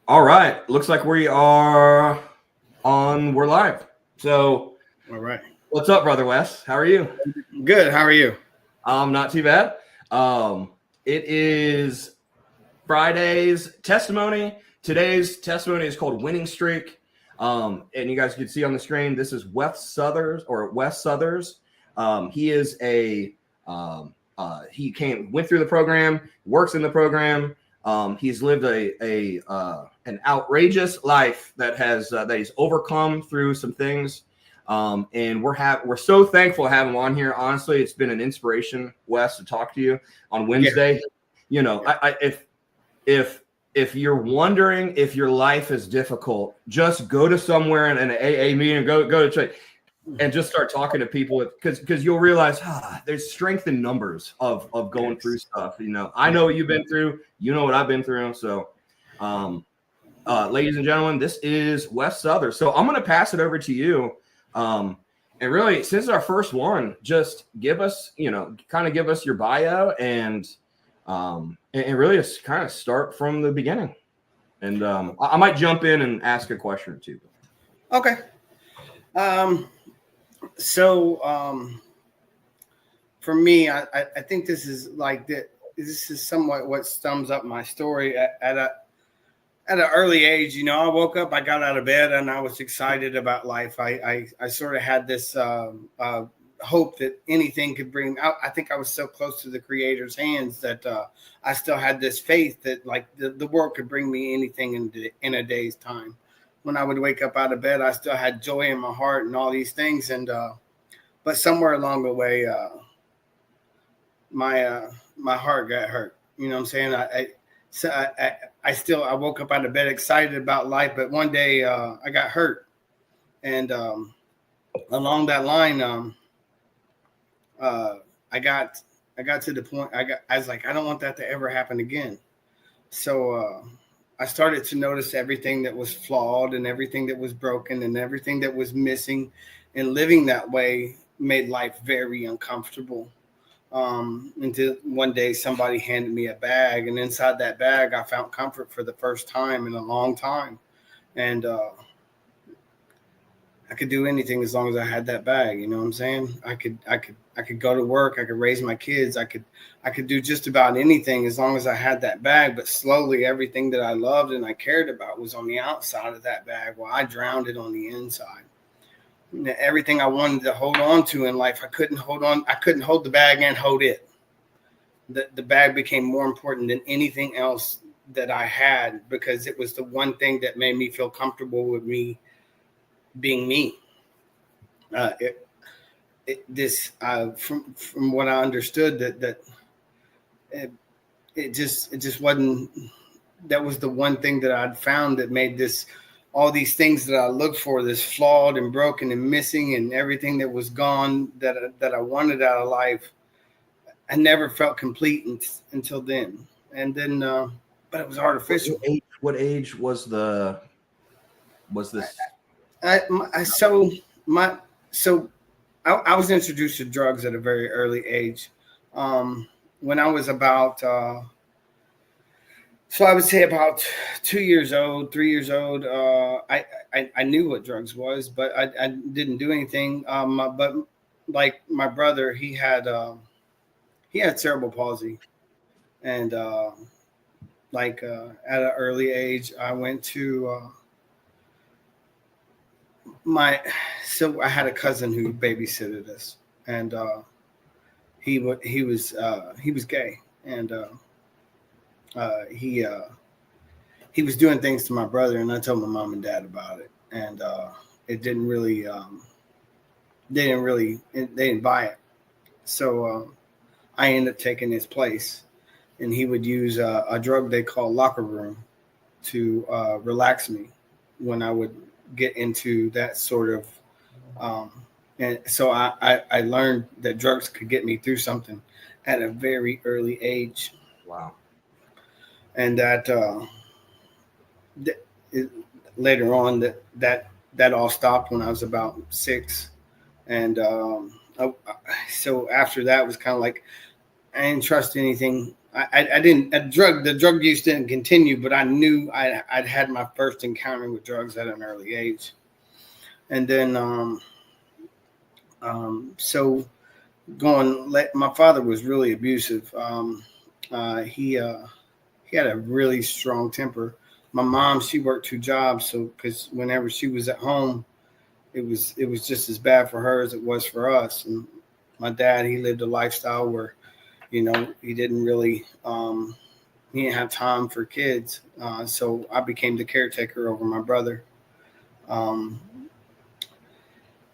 All right. Looks like we are on. We're live. So, All right. what's up, brother Wes? How are you? Good. How are you? Not too bad. It is Friday's testimony. Today's testimony is called Winning Streak. And you guys can see on the screen, this is Wes Southers. He is went through the program, works in the program. He's lived an outrageous life that he's overcome through some things. And we're so thankful to have him on here. Honestly, it's been an inspiration, Wes, to talk to you on Wednesday. Yeah. If you're wondering if your life is difficult, just go to somewhere in an AA meeting, go to church, and just start talking to people, because you'll realize there's strength in numbers of going through stuff. I know what you've been through. You know what I've been through. So, ladies and gentlemen, this is Wes Southers. So I'm going to pass it over to you. And really, since our first one, just give us your bio and really just kind of start from the beginning. And I might jump in and ask a question or two. Okay. For me, I think this is this is somewhat what sums up my story at an early age. I woke up, I got out of bed, and I was excited about life. I sort of had this hope that anything could bring out. I think I was so close to the Creator's hands that I still had this faith that the world could bring me anything in a day's time. When I would wake up out of bed, I still had joy in my heart and all these things. And but somewhere along the way, my heart got hurt. You know what I'm saying? I woke up out of bed excited about life, but one day I got hurt, and along that line, I got to the point. I was like, I don't want that to ever happen again. So I started to notice everything that was flawed and everything that was broken and everything that was missing, and living that way made life very uncomfortable. Until one day somebody handed me a bag, and inside that bag I found comfort for the first time in a long time. And I could do anything as long as I had that bag. You know what I'm saying? I could go to work. I could raise my kids. I could do just about anything as long as I had that bag. But slowly, everything that I loved and I cared about was on the outside of that bag, while I drowned it on the inside. Everything I wanted to hold on to in life, I couldn't hold on. I couldn't hold the bag and hold it. The bag became more important than anything else that I had, because it was the one thing that made me feel comfortable with me being me. From what I understood, that it just wasn't. That was the one thing that I'd found that made this. All these things that I looked for, this flawed and broken and missing, and everything that was gone that I wanted out of life, I never felt complete until then. And then, but it was artificial. What age was this? I was introduced to drugs at a very early age. When I was about. So I would say about 2 years old, 3 years old. I knew what drugs was, but I didn't do anything. But like my brother, he had cerebral palsy, and at an early age, I went to So I had a cousin who babysitted us, and he was gay, and. He was doing things to my brother, and I told my mom and dad about it, and it didn't really, they didn't buy it. So I ended up taking his place, and he would use a drug they call locker room to relax me when I would get into that sort of. And so I learned that drugs could get me through something at a very early age. Wow. And that later on that all stopped when I was about 6, and so after that was kind of like I didn't trust anything. I didn't. The drug use didn't continue, but I knew I'd had my first encounter with drugs at an early age, and then so my father was really abusive. He had a really strong temper. My mom, she worked 2 jobs, so because whenever she was at home, it was just as bad for her as it was for us. And my dad, he lived a lifestyle where, he didn't really he didn't have time for kids. So I became the caretaker over my brother.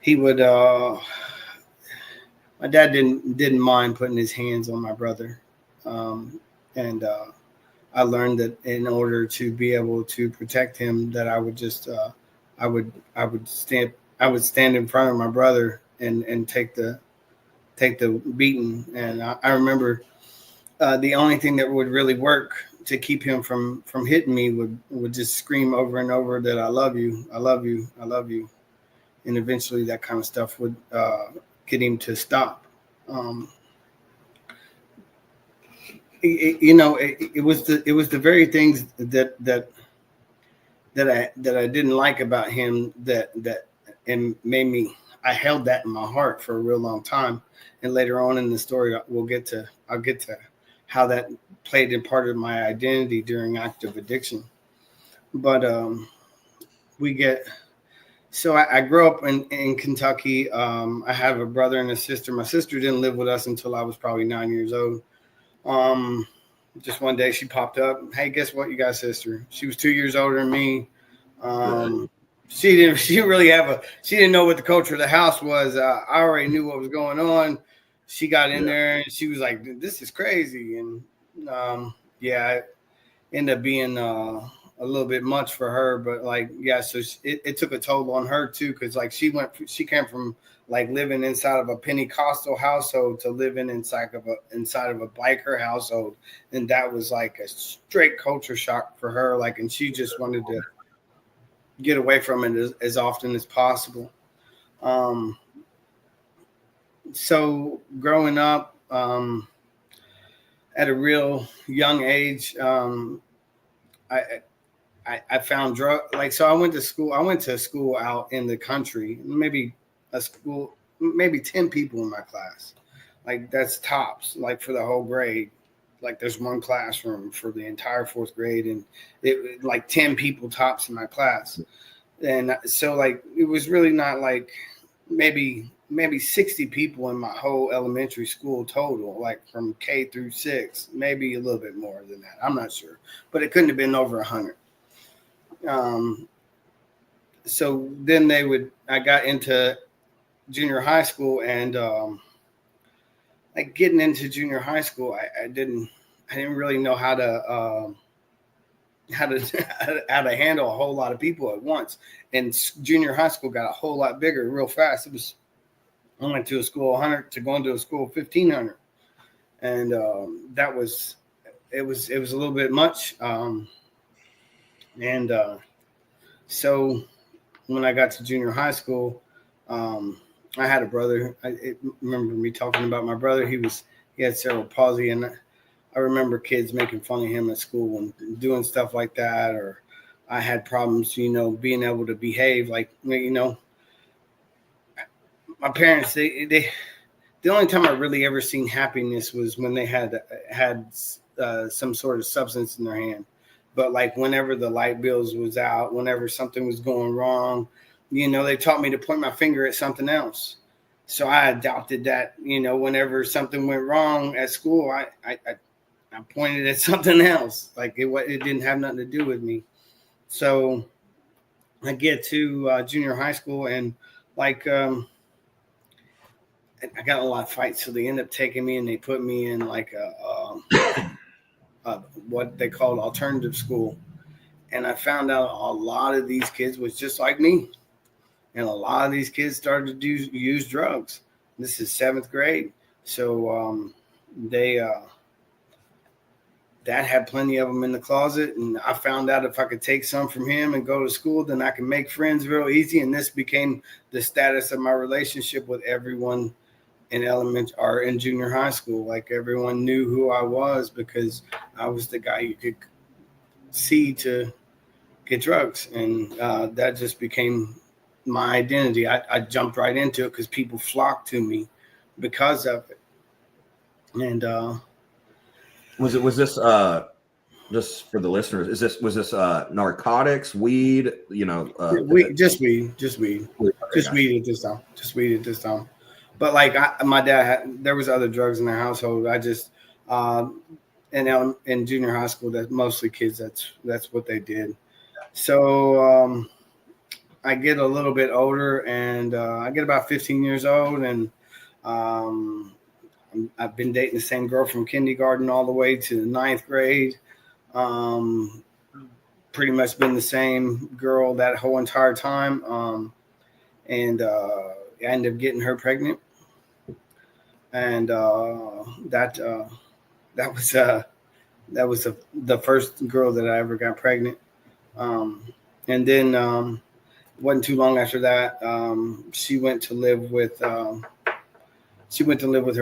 He would my dad didn't mind putting his hands on my brother, and I learned that in order to be able to protect him, that I would just I would stand in front of my brother and take the beating. And I remember the only thing that would really work to keep him from hitting me would just scream over and over that I love you, I love you, I love you, and eventually that kind of stuff would get him to stop. It was the very things that I didn't like about him that and made me. I held that in my heart for a real long time, and later on in the story, I'll get to how that played in part of my identity during active addiction. But so I grew up in Kentucky. I have a brother and a sister. My sister didn't live with us until I was probably 9 years old. Just one day she popped up. Hey, guess what? You got a sister. She was 2 years older than me. She didn't know what the culture of the house was. I already knew what was going on. She got in there and she was like, this is crazy. And it ended up being a little bit much for her, but so it took a toll on her too. Cause she came from living inside of a Pentecostal household to living inside of a biker household. And that was a straight culture shock for her. And she just wanted to get away from it as often as possible. So growing up at a real young age, I found drug. So I went to school. I went to a school out in the country, maybe 10 people in my class. That's tops, for the whole grade. There's one classroom for the entire 4th grade, and it 10 people tops in my class. And so it was really not maybe 60 people in my whole elementary school total, from K through 6, maybe a little bit more than that. I'm not sure, but it couldn't have been over 100. So then I got into junior high school, and getting into junior high school, I didn't really know how to handle a whole lot of people at once. And junior high school got a whole lot bigger real fast. I went to a school 100 to going to a school 1,500, and it was a little bit much. So when I got to junior high school, I had a brother. I remember me talking about my brother. He had cerebral palsy, and I remember kids making fun of him at school and doing stuff like that. Or I had problems, being able to behave. My parents, the only time I really ever seen happiness was when they had some sort of substance in their hand. But whenever the light bills was out, whenever something was going wrong, they taught me to point my finger at something else. So I adopted that, whenever something went wrong at school, I pointed at something else. It didn't have nothing to do with me. So I get to junior high school, and I got a lot of fights. So they end up taking me and they put me in what they called alternative school. And I found out a lot of these kids was just like me. And a lot of these kids started to use drugs. This is 7th grade. So Dad had plenty of them in the closet. And I found out if I could take some from him and go to school, then I could make friends real easy. And this became the status of my relationship with everyone in elementary or in junior high school. Like everyone knew who I was because I was the guy you could see to get drugs, and that just became my identity. I jumped right into it because people flocked to me because of it. And Was this just for the listeners? Was this narcotics, weed? just weed, just weed, Okay, just gotcha. weed at this time, just weed at this time. But like my dad there was other drugs in the household. I just in junior high school, that mostly kids. That's what they did. So I get a little bit older, and I get about 15 years old, and um, I've been dating the same girl from kindergarten all the way to the ninth grade. Um, Pretty much been the same girl that whole entire time, and I ended up getting her pregnant, and that was the first girl that I ever got pregnant. Um, and then wasn't too long after that, she went to live with her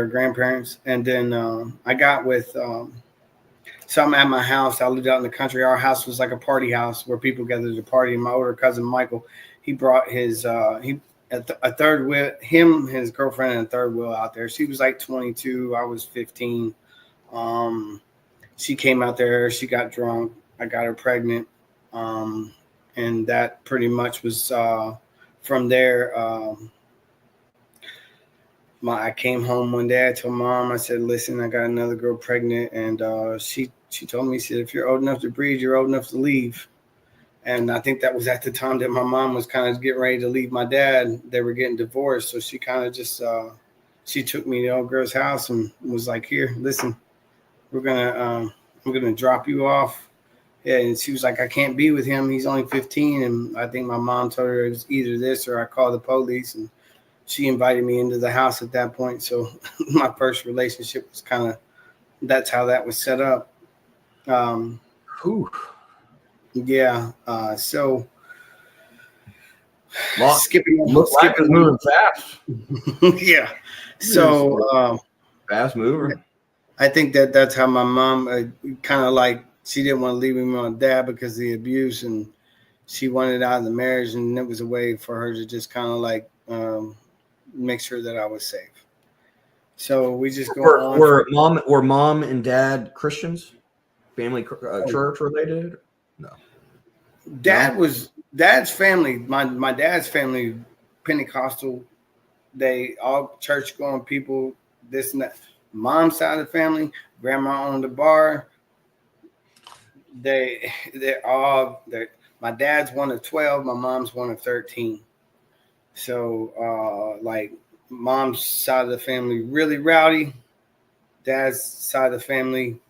grandparents, and then I got with. So I'm at my house. I lived out in the country. Our house was like a party house where people gathered to party. And my older cousin Michael, he brought his a third wheel. His girlfriend, and a third wheel out there. She was like 22. I was 15. She came out there. She got drunk. I got her pregnant, and that pretty much was from there. I came home one day. I told mom, I said, "Listen, I got another girl pregnant," and she told me, she said, "If you're old enough to breed, you're old enough to leave." And I think that was at the time that my mom was kind of getting ready to leave my dad. They were getting divorced, so she kind of just she took me to the old girl's house and was like, "Here, listen, I'm gonna drop you off." Yeah, and she was like, "I can't be with him. He's only 15." And I think my mom told her it was either this or I call the police. And she invited me into the house at that point. So my first relationship was kind of, that's how that was set up. Whew. Yeah. So Life skipping is moving fast. yeah. So Fast mover. I think that's how my mom kind of like, she didn't want to leave me with my dad because of the abuse, and she wanted out of the marriage, and it was a way for her to just kind of like make sure that I was safe. So we just go on. Were mom and dad Christians? Family church related? No. Dad's family. My dad's family, Pentecostal. They all church going people. This and that. Mom's side of the family, grandma owned the bar. They're all. My dad's one of 12. My mom's one of 13. So like mom's side of the family really rowdy. Dad's side of the family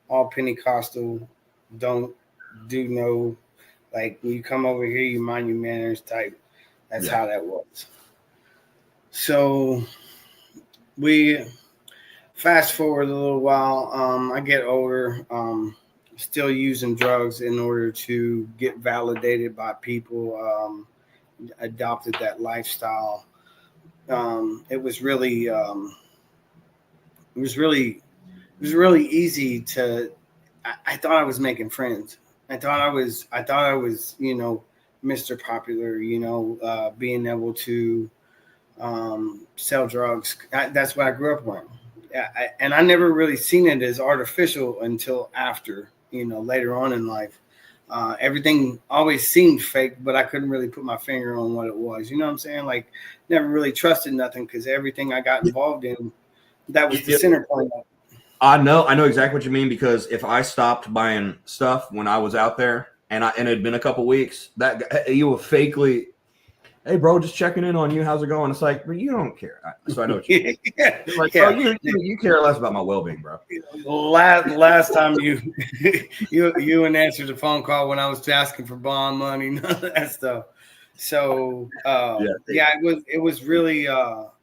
all Pentecostal. Don't do no, like when you come over here, you mind your manners type. That's how that was. So we fast forward a little while. I get older, still using drugs in order to get validated by people. Adopted that lifestyle. It was really easy to. I thought I was making friends. I thought I was, Mr. Popular, being able to sell drugs. That's what I grew up on. And I never really seen it as artificial until after, later on in life. Everything always seemed fake, but I couldn't really put my finger on what it was. You know what I'm saying? Like, never really trusted nothing because everything I got involved in, that was the center point of it. I know exactly what you mean, because if I stopped buying stuff when I was out there and it had been a couple weeks, that you will fakely, "Hey bro, just checking in on you. How's it going?" It's like, but you don't care. So I know what you mean. You're like, bro, you care less about my well-being, bro. Last time you and answered the phone call when I was asking for bond money, none of that stuff. So it was really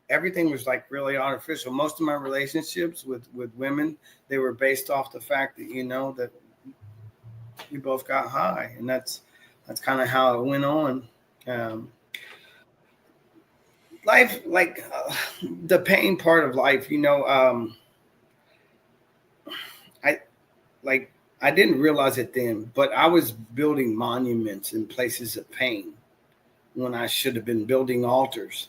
everything was like really artificial. Most of my relationships with women, they were based off the fact that that we both got high, and that's kind of how it went on. life, like the pain part of life, I like I didn't realize it then, but I was building monuments in places of pain when I should have been building altars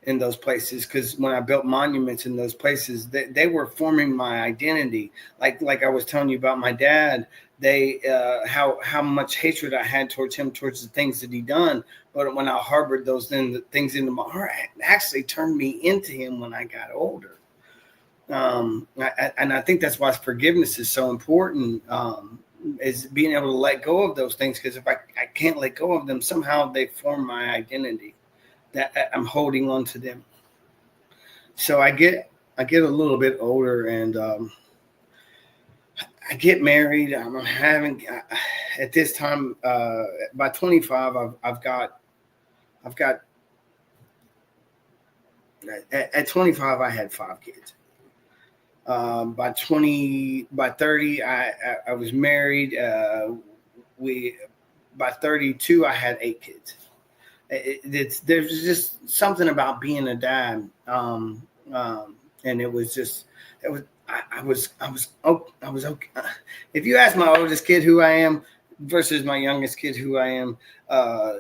in those places. Because when I built monuments in those places, they were forming my identity. Like I was telling you about my dad, they how much hatred I had towards him, towards the things that he done. But when I harbored those things into my heart, it actually turned me into him when I got older. And I think that's why forgiveness is so important, is being able to let go of those things. Because if I can't let go of them, somehow they form my identity, that I'm holding on to them. So I get a little bit older, and I get married. I'm having at this time, by 25, I've got at 25 I had 5 kids. By 30, I was married. By 32, I had 8 kids. There's just something about being a dad, and it was I was okay. If you ask my oldest kid who I am versus my youngest kid who I am,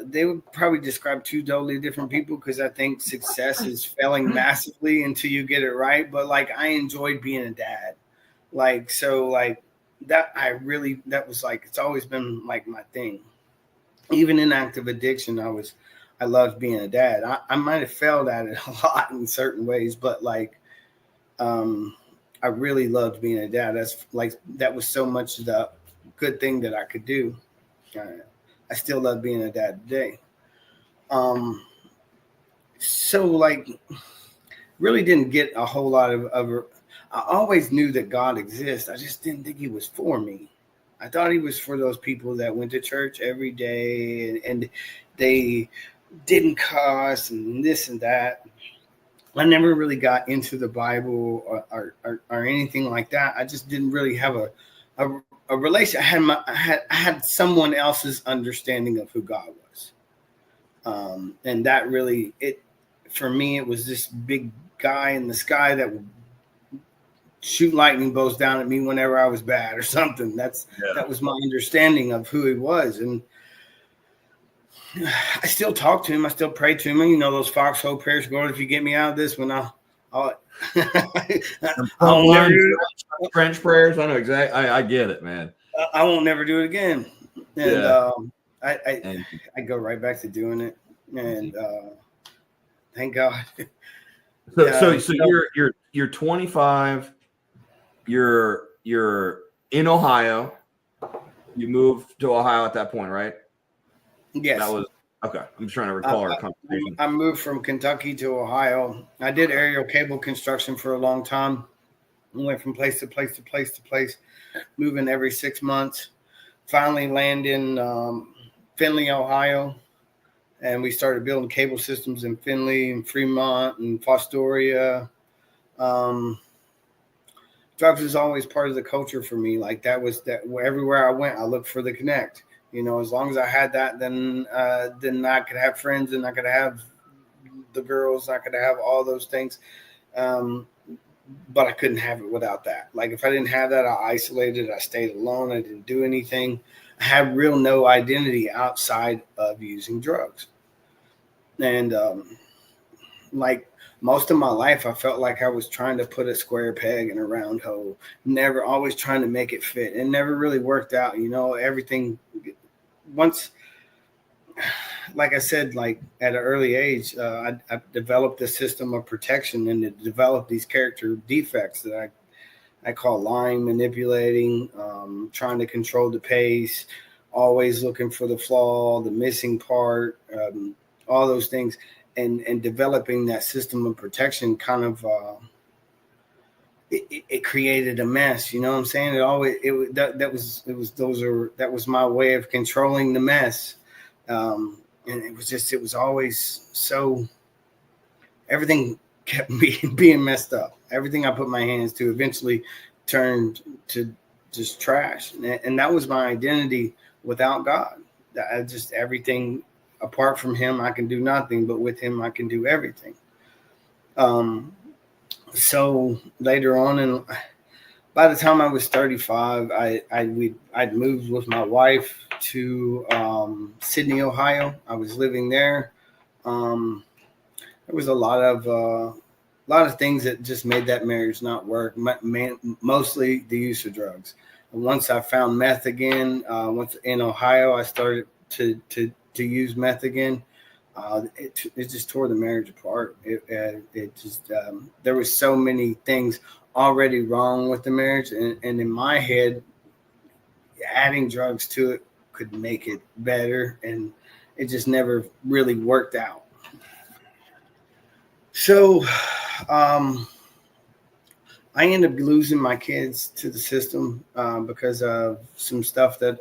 they would probably describe 2 totally different people, because I think success is failing massively until you get it right. But like, I enjoyed being a dad, like, so like that. That was like, it's always been like my thing. Even in active addiction, I loved being a dad. I might have failed at it a lot in certain ways, but like, I really loved being a dad. That was so much the good thing that I could do. I still love being a dad today. So like, really didn't get a whole lot of I always knew that God exists. I just didn't think he was for me. I thought he was for those people that went to church every day and they didn't cuss and this and that. I never really got into the Bible or anything like that. I just didn't really have a relation. I had someone else's understanding of who God was, and that really, for me, it was this big guy in the sky that would shoot lightning bolts down at me whenever I was bad or something. That was my understanding of who he was, and I still talk to him. I still pray to him. And, those foxhole prayers, Lord, if you get me out of this, I'll never do it. French prayers. I know exactly. I get it, man. I won't never do it again. And I go right back to doing it. And thank God. So you're 25. You're in Ohio. You moved to Ohio at that point, right? Yes. That was okay. I'm just trying to recall our conversation. I moved from Kentucky to Ohio. I did aerial cable construction for a long time. I went from place to place to place to place, moving every 6 months. Finally landed in Findlay, Ohio, and we started building cable systems in Findlay and Fremont and Fostoria. Drugs was always part of the culture for me. Like that everywhere I went, I looked for the connect. As long as I had that, then I could have friends and I could have the girls. I could have all those things. But I couldn't have it without that. Like if I didn't have that, I isolated. I stayed alone. I didn't do anything. I had no identity outside of using drugs. And like most of my life, I felt like I was trying to put a square peg in a round hole. Never, always trying to make it fit. It never really worked out. Everything. Once, like I said, like at an early age, I developed a system of protection and it developed these character defects that I call lying, manipulating, trying to control the pace, always looking for the flaw, the missing part, all those things, and developing that system of protection kind of it created a mess. You know what I'm saying? That was my way of controlling the mess. And it was always so, everything kept being messed up. Everything I put my hands to eventually turned to just trash. And that was my identity without God. Everything apart from him, I can do nothing, but with him, I can do everything. So later on, and by the time I was 35, I'd moved with my wife to Sydney, Ohio. I was living there. There was a lot of things that just made that marriage not work. Mostly the use of drugs. And once I found meth again, once in Ohio, I started to use meth again. It just tore the marriage apart. It just there was so many things already wrong with the marriage, and in my head, adding drugs to it could make it better, and it just never really worked out. So I ended up losing my kids to the system because of some stuff that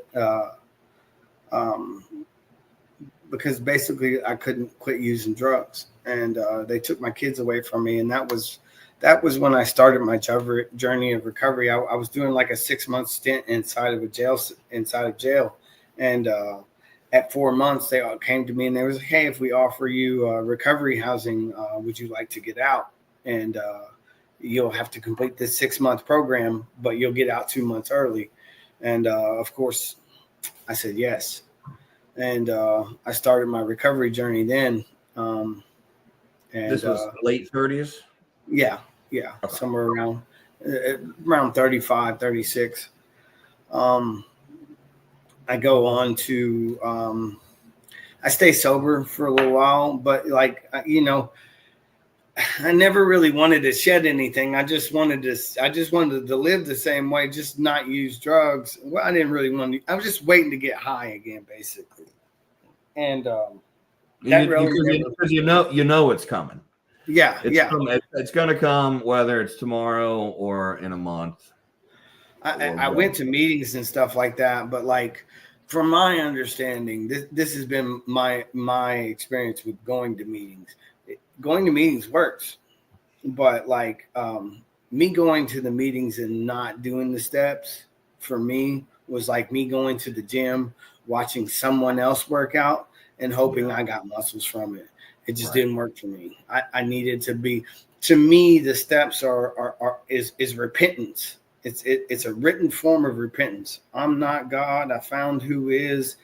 because basically I couldn't quit using drugs, and they took my kids away from me, and that was when I started my journey of recovery. I was doing like a 6-month stint inside of jail, and at 4 months they all came to me and they was like, "Hey, if we offer you recovery housing, would you like to get out? And you'll have to complete this 6-month program, but you'll get out 2 months early." And of course, I said yes. And I started my recovery journey then. And this was late 30s? Yeah. Okay. Somewhere around 35, 36. I go on to, I stay sober for a little while, but like, I never really wanted to shed anything. I just wanted to live the same way, just not use drugs. Well, I didn't really want to. I was just waiting to get high again, basically. And because you know it's coming. Yeah, it's going to come, whether it's tomorrow or in a month. I went to meetings and stuff like that, but like from my understanding, this has been my experience with going to meetings. Going to meetings works, but like me going to the meetings and not doing the steps for me was like me going to the gym, watching someone else work out and hoping I got muscles from it. It just didn't work for me. I needed to be. To me, the steps is repentance. It's a written form of repentance. I'm not God. I found who is.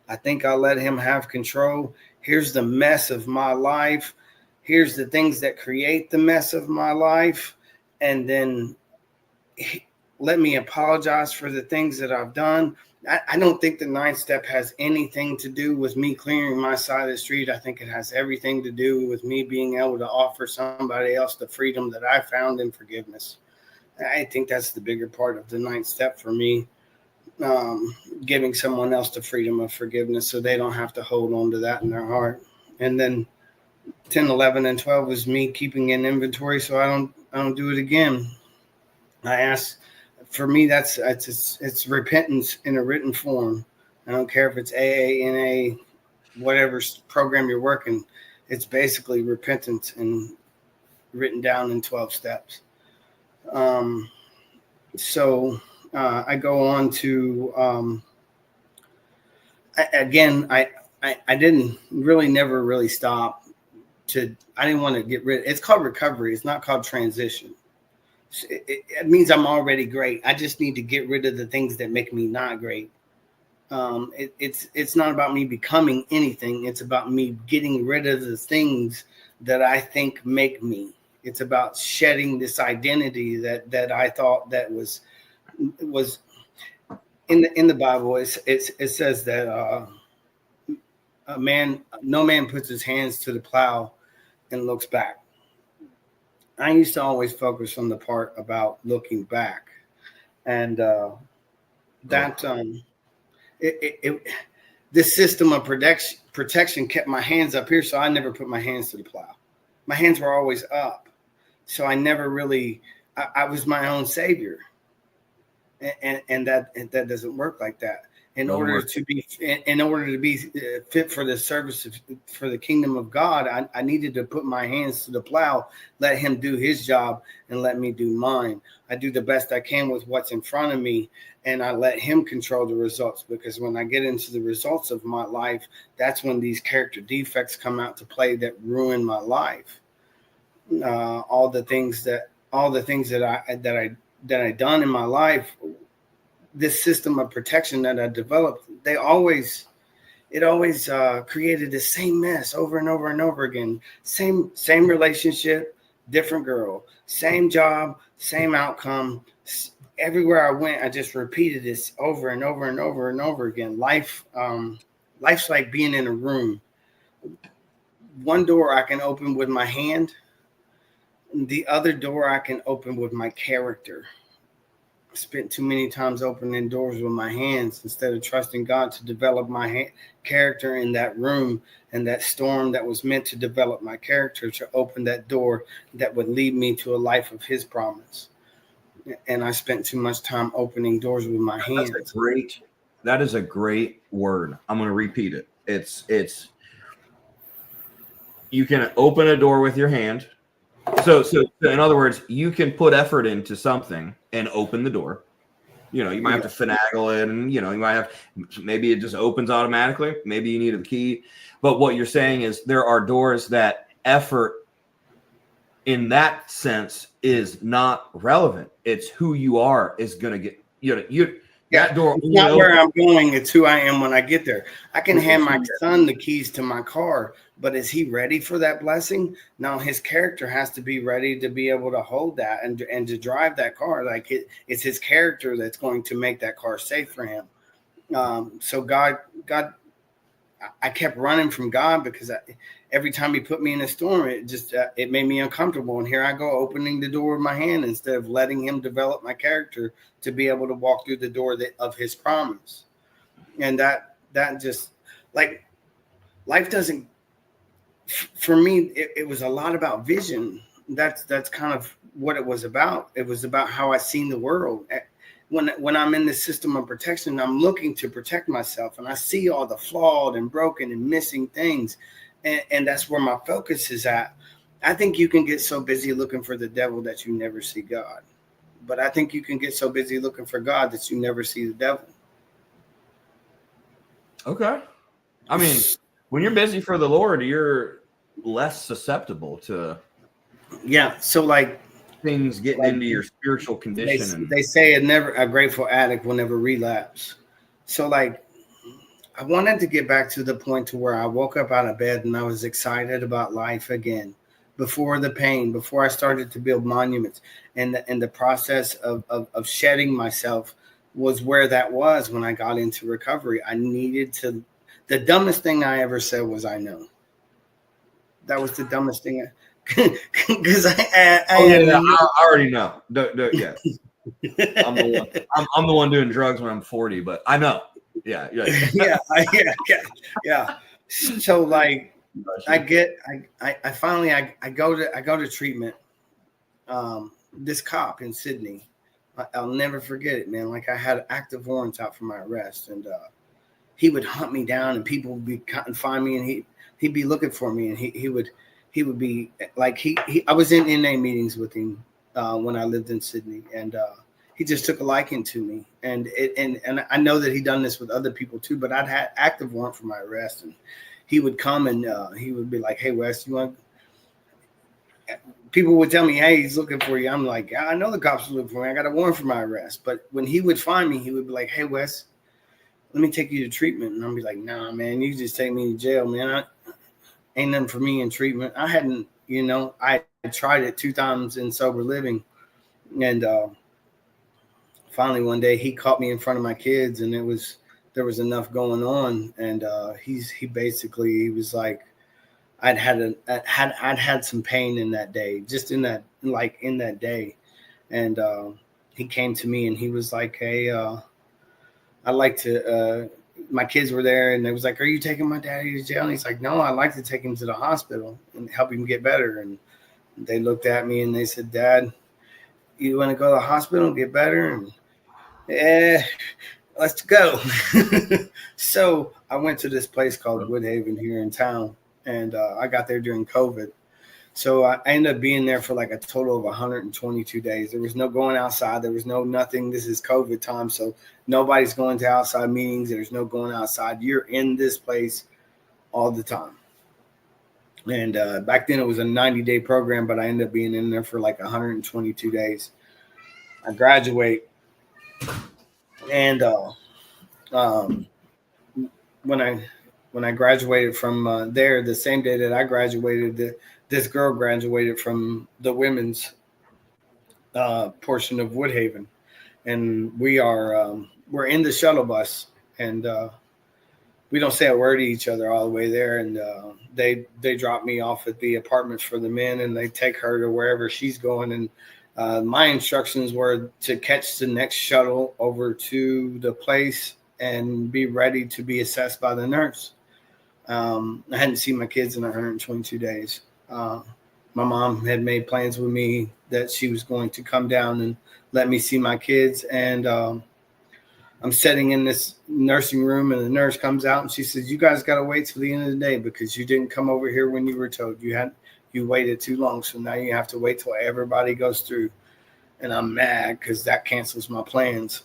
I think I'll let him have control. Here's the mess of my life. Here's the things that create the mess of my life. And then let me apologize for the things that I've done. I don't think the 9th step has anything to do with me clearing my side of the street. I think it has everything to do with me being able to offer somebody else the freedom that I found in forgiveness. I think that's the bigger part of the 9th step for me, giving someone else the freedom of forgiveness so they don't have to hold on to that in their heart. And then 10, 11, and 12 is me keeping an inventory so I don't do it again. I ask. For me, it's repentance in a written form. I don't care if it's AA, NA, whatever program you're working. It's basically repentance and written down in 12 steps. So I go on to I didn't really never really stop to. I didn't want to get rid. It's called recovery. It's not called transition. It means I'm already great. I just need to get rid of the things that make me not great. It's not about me becoming anything. It's about me getting rid of the things that I think make me. It's about shedding this identity that I thought that was in the Bible. It says that no man puts his hands to the plow and looks back. I used to always focus on the part about looking back, and this system of protection kept my hands up here, so I never put my hands to the plow. My hands were always up, so I never really. I was my own savior, and that doesn't work like that. in order to be fit for the service for the kingdom of God. I needed to put my hands to the plow, let him do his job, and let me do mine. I do the best I can with what's in front of me, and I let him control the results, because when I get into the results of my life, that's when these character defects come out to play that ruin my life. All the things that I done in my life, this system of protection that I developed, it always created the same mess over and over and over again. Same relationship, different girl, same job, same outcome. Everywhere I went, I just repeated this over and over and over and over again. Life's like being in a room. One door I can open with my hand. The other door I can open with my character. I spent too many times opening doors with my hands instead of trusting God to develop my character in that room, and that storm that was meant to develop my character to open that door that would lead me to a life of his promise. And I spent too much time opening doors with my hands. That is a great word. I'm going to repeat it. It's you can open a door with your hand. So in other words, you can put effort into something and open the door. You might have to finagle it, and you might have, maybe it just opens automatically. Maybe you need a key. But what you're saying is there are doors that effort in that sense is not relevant. It's who you are is going to get, that door. It's not where I'm going. It's who I am when I get there. I can hand my son the keys to my car, but is he ready for that blessing? No, his character has to be ready to be able to hold that and to drive that car. Like it's his character that's going to make that car safe for him. So God, I kept running from God because every time he put me in a storm, it made me uncomfortable. And here I go opening the door with my hand instead of letting him develop my character to be able to walk through the door of his promise. And that just, like, life doesn't, for me, it was a lot about vision. That's kind of what it was about. It was about how I seen the world. When I'm in the system of protection, I'm looking to protect myself, and I see all the flawed and broken and missing things. And that's where my focus is at. I think you can get so busy looking for the devil that you never see God. But I think you can get so busy looking for God that you never see the devil. Okay. I mean, when you're busy for the Lord, you're less susceptible to so like things getting into your spiritual condition. They say a grateful addict will never relapse. So like, I wanted to get back to the point to where I woke up out of bed and I was excited about life again. Before the pain, before I started to build monuments, and the process of shedding myself was where that was when I got into recovery. I needed to. The dumbest thing I ever said was "I know." That was the dumbest thing, because I already know. Yeah, I'm the one doing drugs when I'm 40, but I know. Yeah. So like, I go to treatment. This cop in Sydney, I'll never forget it, man. Like, I had active warrants out for my arrest, and he would hunt me down, and people would find me, and he'd be looking for me, and he would be like, I was in NA meetings with him when I lived in Sydney, and he just took a liking to me, and I know that he done this with other people too, but I'd had active warrant for my arrest, and he would come and he would be like, "Hey, Wes, you want?" People would tell me, "Hey, he's looking for you." I'm like, "Yeah, I know the cops are looking for me. I got a warrant for my arrest." But when he would find me, he would be like, "Hey, Wes, let me take you to treatment." And I'd be like, "Nah, man, you just take me to jail, man. Ain't nothing for me in treatment." I hadn't, I tried it 2 times in sober living, and finally one day he caught me in front of my kids, and there was enough going on, and he basically was like, I'd had some pain in that day, just in that day, and he came to me and he was like, "Hey, I like to." My kids were there, and they was like, "Are you taking my daddy to jail?" And he's like, "No, I'd like to take him to the hospital and help him get better." And they looked at me and they said, "Dad, you want to go to the hospital and get better?" And let's go. So I went to this place called Woodhaven here in town, and I got there during COVID. So I ended up being there for like a total of 122 days. There was no going outside. There was no nothing. This is COVID time, so nobody's going to outside meetings. There's no going outside. You're in this place all the time. And back then it was a 90-day program, but I ended up being in there for like 122 days. I graduate, and um, when I graduated from there, the same day that I graduated, this girl graduated from the women's portion of Woodhaven, and we're in the shuttle bus, and we don't say a word to each other all the way there, and they drop me off at the apartments for the men, and they take her to wherever she's going, and my instructions were to catch the next shuttle over to the place and be ready to be assessed by the nurse. I hadn't seen my kids in 122 days. My mom had made plans with me that she was going to come down and let me see my kids. And I'm sitting in this nursing room, and the nurse comes out and she says, "You guys got to wait till the end of the day because you didn't come over here when you were told. You waited too long. So now you have to wait till everybody goes through." And I'm mad because that cancels my plans.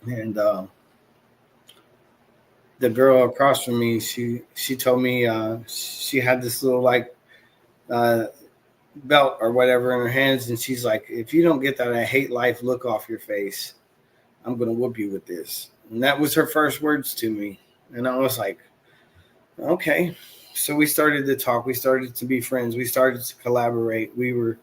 And the girl across from me, she told me she had this little like belt or whatever in her hands, and she's like, "If you don't get that I hate life look off your face, I'm gonna whoop you with this." And that was her first words to me, and I was like, okay. So we started to talk, we started to be friends, we started to collaborate. We were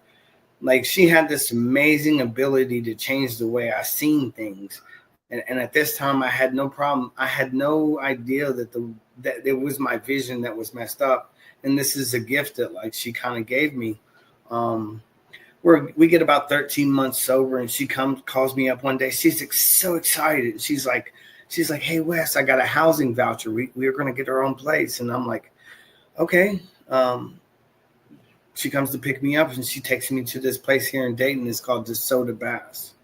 like, she had this amazing ability to change the way I seen things. And at this time I had no problem. I had no idea that that it was my vision that was messed up. And this is a gift that like she kind of gave me. We get about 13 months sober, and she calls me up one day. She's so excited. She's like, "Hey Wes, I got a housing voucher. We're going to get our own place." And I'm like, okay. She comes to pick me up, and she takes me to this place here in Dayton. It's called DeSoto Bass.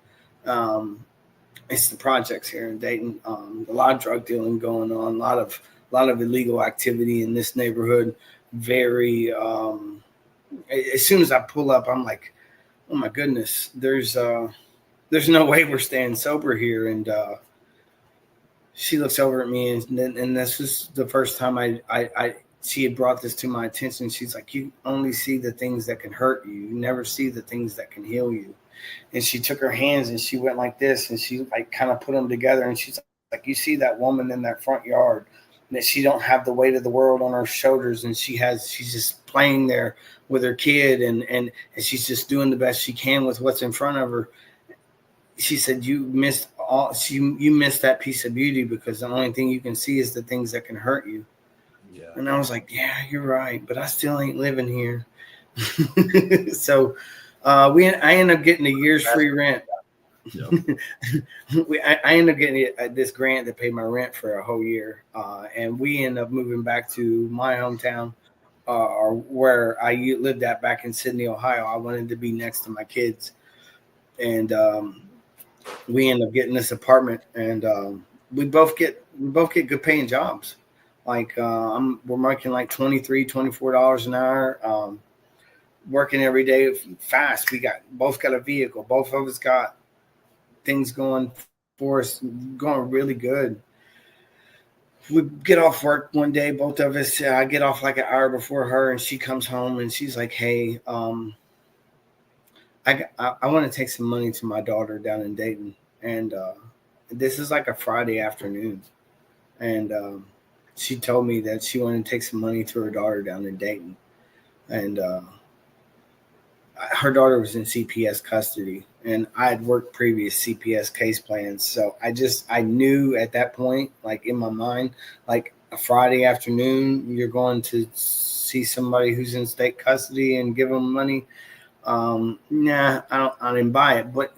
It's the projects here in Dayton. A lot of drug dealing going on, a lot of illegal activity in this neighborhood. Very, as soon as I pull up, I'm like, oh my goodness, there's no way we're staying sober here. And she looks over at me, and this was the first time she had brought this to my attention. She's like, "You only see the things that can hurt you. You never see the things that can heal you." And she took her hands and she went like this, and she like kind of put them together, and she's like, "You see that woman in that front yard, that she don't have the weight of the world on her shoulders, and she's just playing there with her kid, and she's just doing the best she can with what's in front of her." She said, you missed that piece of beauty because the only thing you can see is the things that can hurt you." Yeah. And I was like, "Yeah, you're right, but I still ain't living here." So I ended up getting a year's free rent. Yep. I ended up getting this grant that paid my rent for a whole year, and we ended up moving back to my hometown, or where I lived at back in Sydney, Ohio. I wanted to be next to my kids, and we ended up getting this apartment, and we both get good paying jobs. Like we're making like $23-24 an hour, working every day fast. We both got a vehicle. Both of us got things going for us, going really good. We get off work one day, both of us. I get off like an hour before her, and she comes home and she's like, "Hey, I want to take some money to my daughter down in Dayton." And this is like a Friday afternoon, and she told me that she wanted to take some money to her daughter down in Dayton, and her daughter was in CPS custody, and I had worked previous CPS case plans. So I knew at that point, like in my mind, like a Friday afternoon, you're going to see somebody who's in state custody and give them money. Nah, I didn't buy it. But,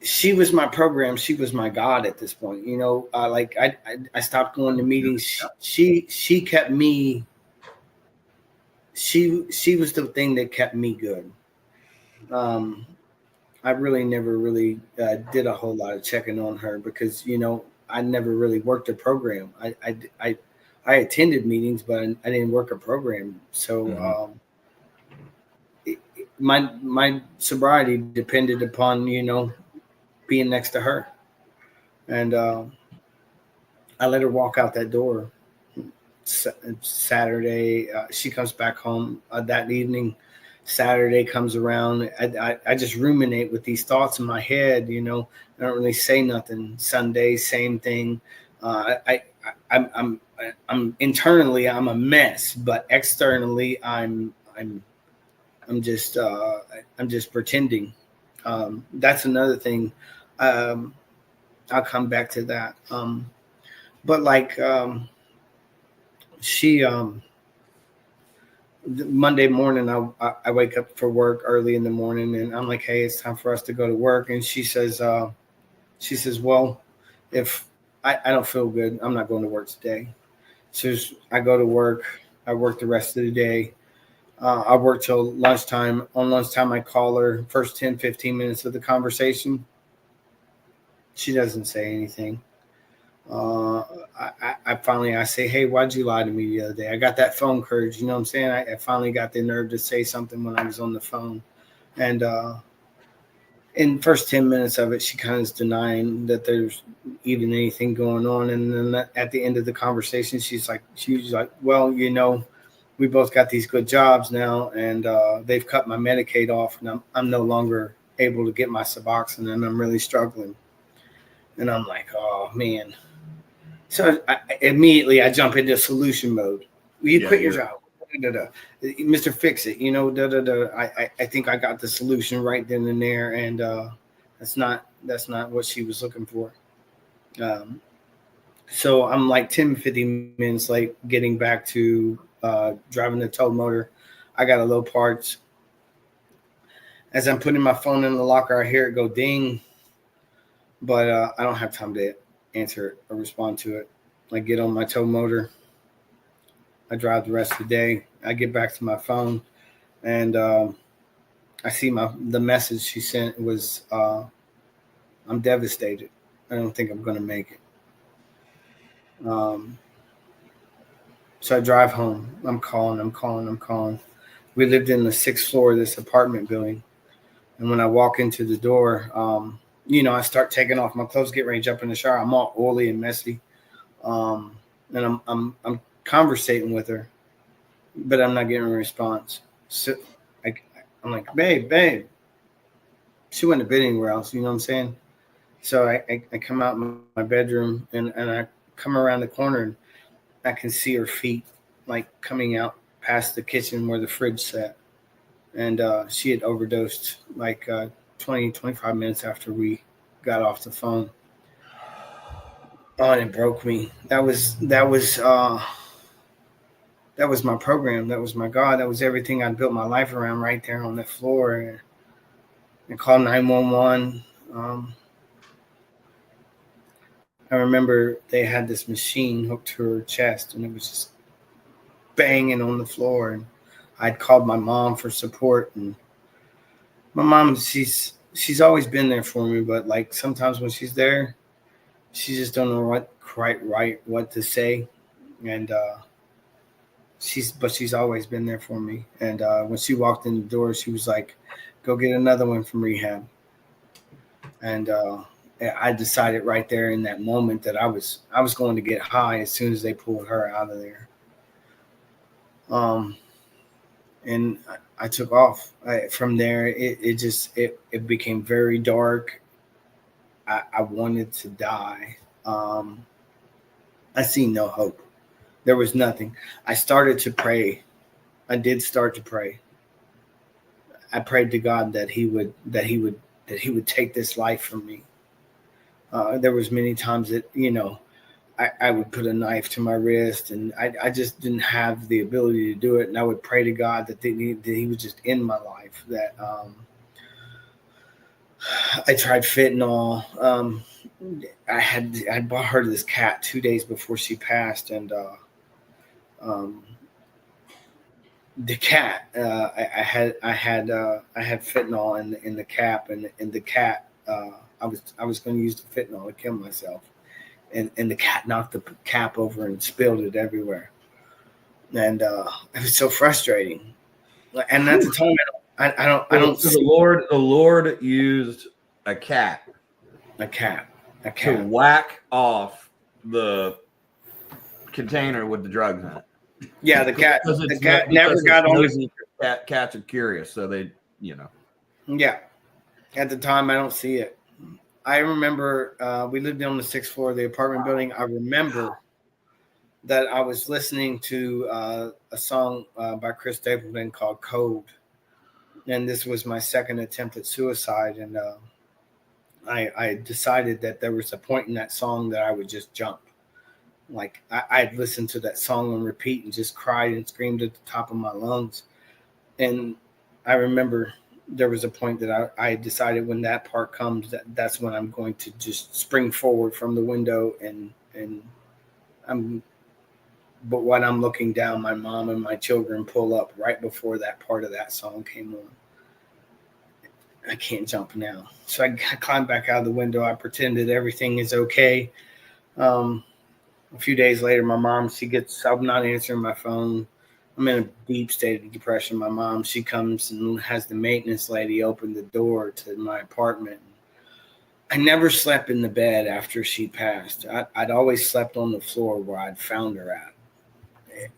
she was my program. She was my God at this point. I stopped going to meetings. She kept me. She was the thing that kept me good. I really never really did a whole lot of checking on her because, I never really worked a program. I attended meetings, but I didn't work a program. So Mhm. my sobriety depended upon, being next to her. And I let her walk out that door. Saturday, she comes back home that evening. Saturday comes around. I just ruminate with these thoughts in my head. I don't really say nothing. Sunday, same thing. I'm internally I'm a mess, but externally I'm just pretending. That's another thing. Um, I'll come back to that. But like she Monday morning, I wake up for work early in the morning, and I'm like, hey, it's time for us to go to work. And she says, well, if I don't feel good, I'm not going to work today. So I go to work. I work the rest of the day. I work till lunchtime. On lunchtime, I call her. First 10, 15 minutes of the conversation, she doesn't say anything. Uh, I finally I say, hey, why'd you lie to me the other day? I got that phone courage, you know what I'm saying? I finally got the nerve to say something when I was on the phone, and in the first 10 minutes of it, she kind of is denying that there's even anything going on, and then at the end of the conversation, she was like, well, we both got these good jobs now, and they've cut my Medicaid off, and I'm no longer able to get my Suboxone, and I'm really struggling, and I'm like, oh man. So immediately I jump into solution mode. Will you Yeah, quit your you're job? Da, da, da. Mr. Fix It, da, da, da. I think I got the solution right then and there, and that's not what she was looking for. Um, so I'm like 10, 15 minutes late getting back to driving the tow motor. I got a low parts. As I'm putting my phone in the locker, I hear it go ding, but I don't have time to answer it or respond to it. I get on my tow motor. I drive the rest of the day. I get back to my phone, and I see the message she sent was, "I'm devastated. I don't think I'm going to make it." So I drive home. I'm calling. I'm calling. I'm calling. We lived in the sixth floor of this apartment building, and when I walk into the door, I start taking off my clothes, get ready to jump in the shower. I'm all oily and messy, um, and I'm conversating with her, but I'm not getting a response. So I, I'm like, babe. She wouldn't have been anywhere else. You know what I'm saying? So I come out my bedroom, and I come around the corner, and I can see her feet like coming out past the kitchen where the fridge sat. And she had overdosed like 20, 25 minutes after we got off the phone. Oh, and it broke me. That was my program. That was my God. That was everything I built my life around right there on the floor. And called 911. I remember they had this machine hooked to her chest, and it was just banging on the floor. And I'd called my mom for support, and my mom, she's always been there for me, but like sometimes when she's there, she just don't know what quite right what to say, and she's always been there for me. And when she walked in the door, she was like, "Go get another one from rehab," and I decided right there in that moment that I was going to get high as soon as they pulled her out of there. Um, and I took off. From there. It became very dark. I wanted to die. Um, I see no hope. There was nothing. I started to pray. I did start to pray. I prayed to God that He would take this life from me. There was many times that I would put a knife to my wrist, and I just didn't have the ability to do it. And I would pray to God that He would just end my life. That I tried fentanyl. I bought her this cat 2 days before she passed, and um, The cat. I had fentanyl in the cap, and the cat. I was going to use the fentanyl to kill myself, and the cat knocked the cap over and spilled it everywhere, and it was so frustrating. And at the time, I don't So see the Lord used a cat a cat to whack off the container with the drugs in it. Yeah, the cat never because got on. Cats are curious, so they, you know. Yeah, at the time, I don't see it. I remember we lived on the 6th floor of the apartment building. I remember that I was listening to a song by Chris Stapleton called "Code," and this was my second attempt at suicide. And I decided that there was a point in that song that I would just jump. Like I'd listened to that song on repeat and just cried and screamed at the top of my lungs. And I remember there was a point that I decided when that part comes that's when I'm going to just spring forward from the window and but when I'm looking down, my mom and my children pull up right before that part of that song came on. I can't jump now. So I climbed back out of the window. I pretended everything is okay. A few days later, my mom, I'm not answering my phone. I'm in a deep state of depression. My mom, she comes and has the maintenance lady open the door to my apartment. I never slept in the bed after she passed. I'd always slept on the floor where I'd found her at,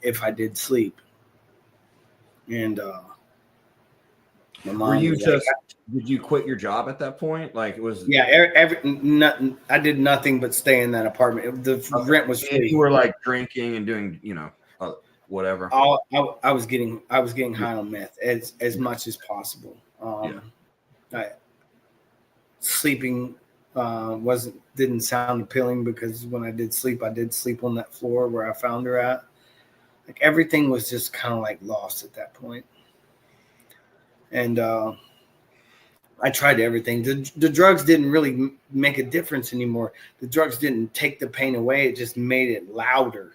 if I did sleep. And my mom did you quit your job at that point? Like it was nothing. I did nothing but stay in that apartment. The rent was free. You were like drinking and doing, whatever. I was getting high on meth as much as possible. Sleeping didn't sound appealing because when I did sleep on that floor where I found her at. Like everything was just kind of like lost at that point. And I tried everything. The drugs didn't really make a difference anymore. The drugs didn't take the pain away. It just made it louder.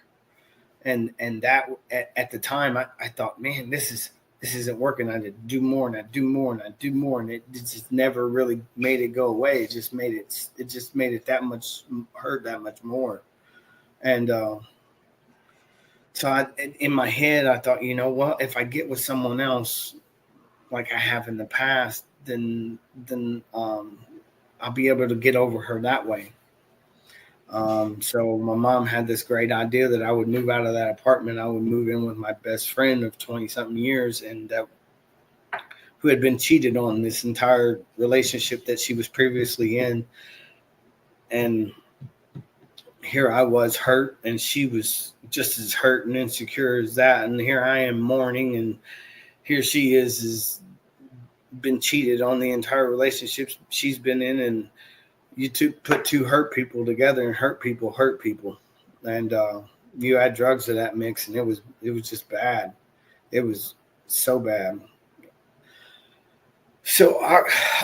And that at the time I thought, man, this isn't working. I did do more and I do more and I do more, and it just never really made it go away. It just made it that much hurt that much more. And so in my head I thought, you know what? If I get with someone else like I have in the past, then I'll be able to get over her that way. So my mom had this great idea that I would move out of that apartment. I would move in with my best friend of 20-something years, and who had been cheated on this entire relationship that she was previously in. And here I was hurt, and she was just as hurt and insecure as that. And here I am mourning, and here she is been cheated on the entire relationship she's been in, and you put two hurt people together, and hurt people, and you add drugs to that mix, and it was just bad. It was so bad. So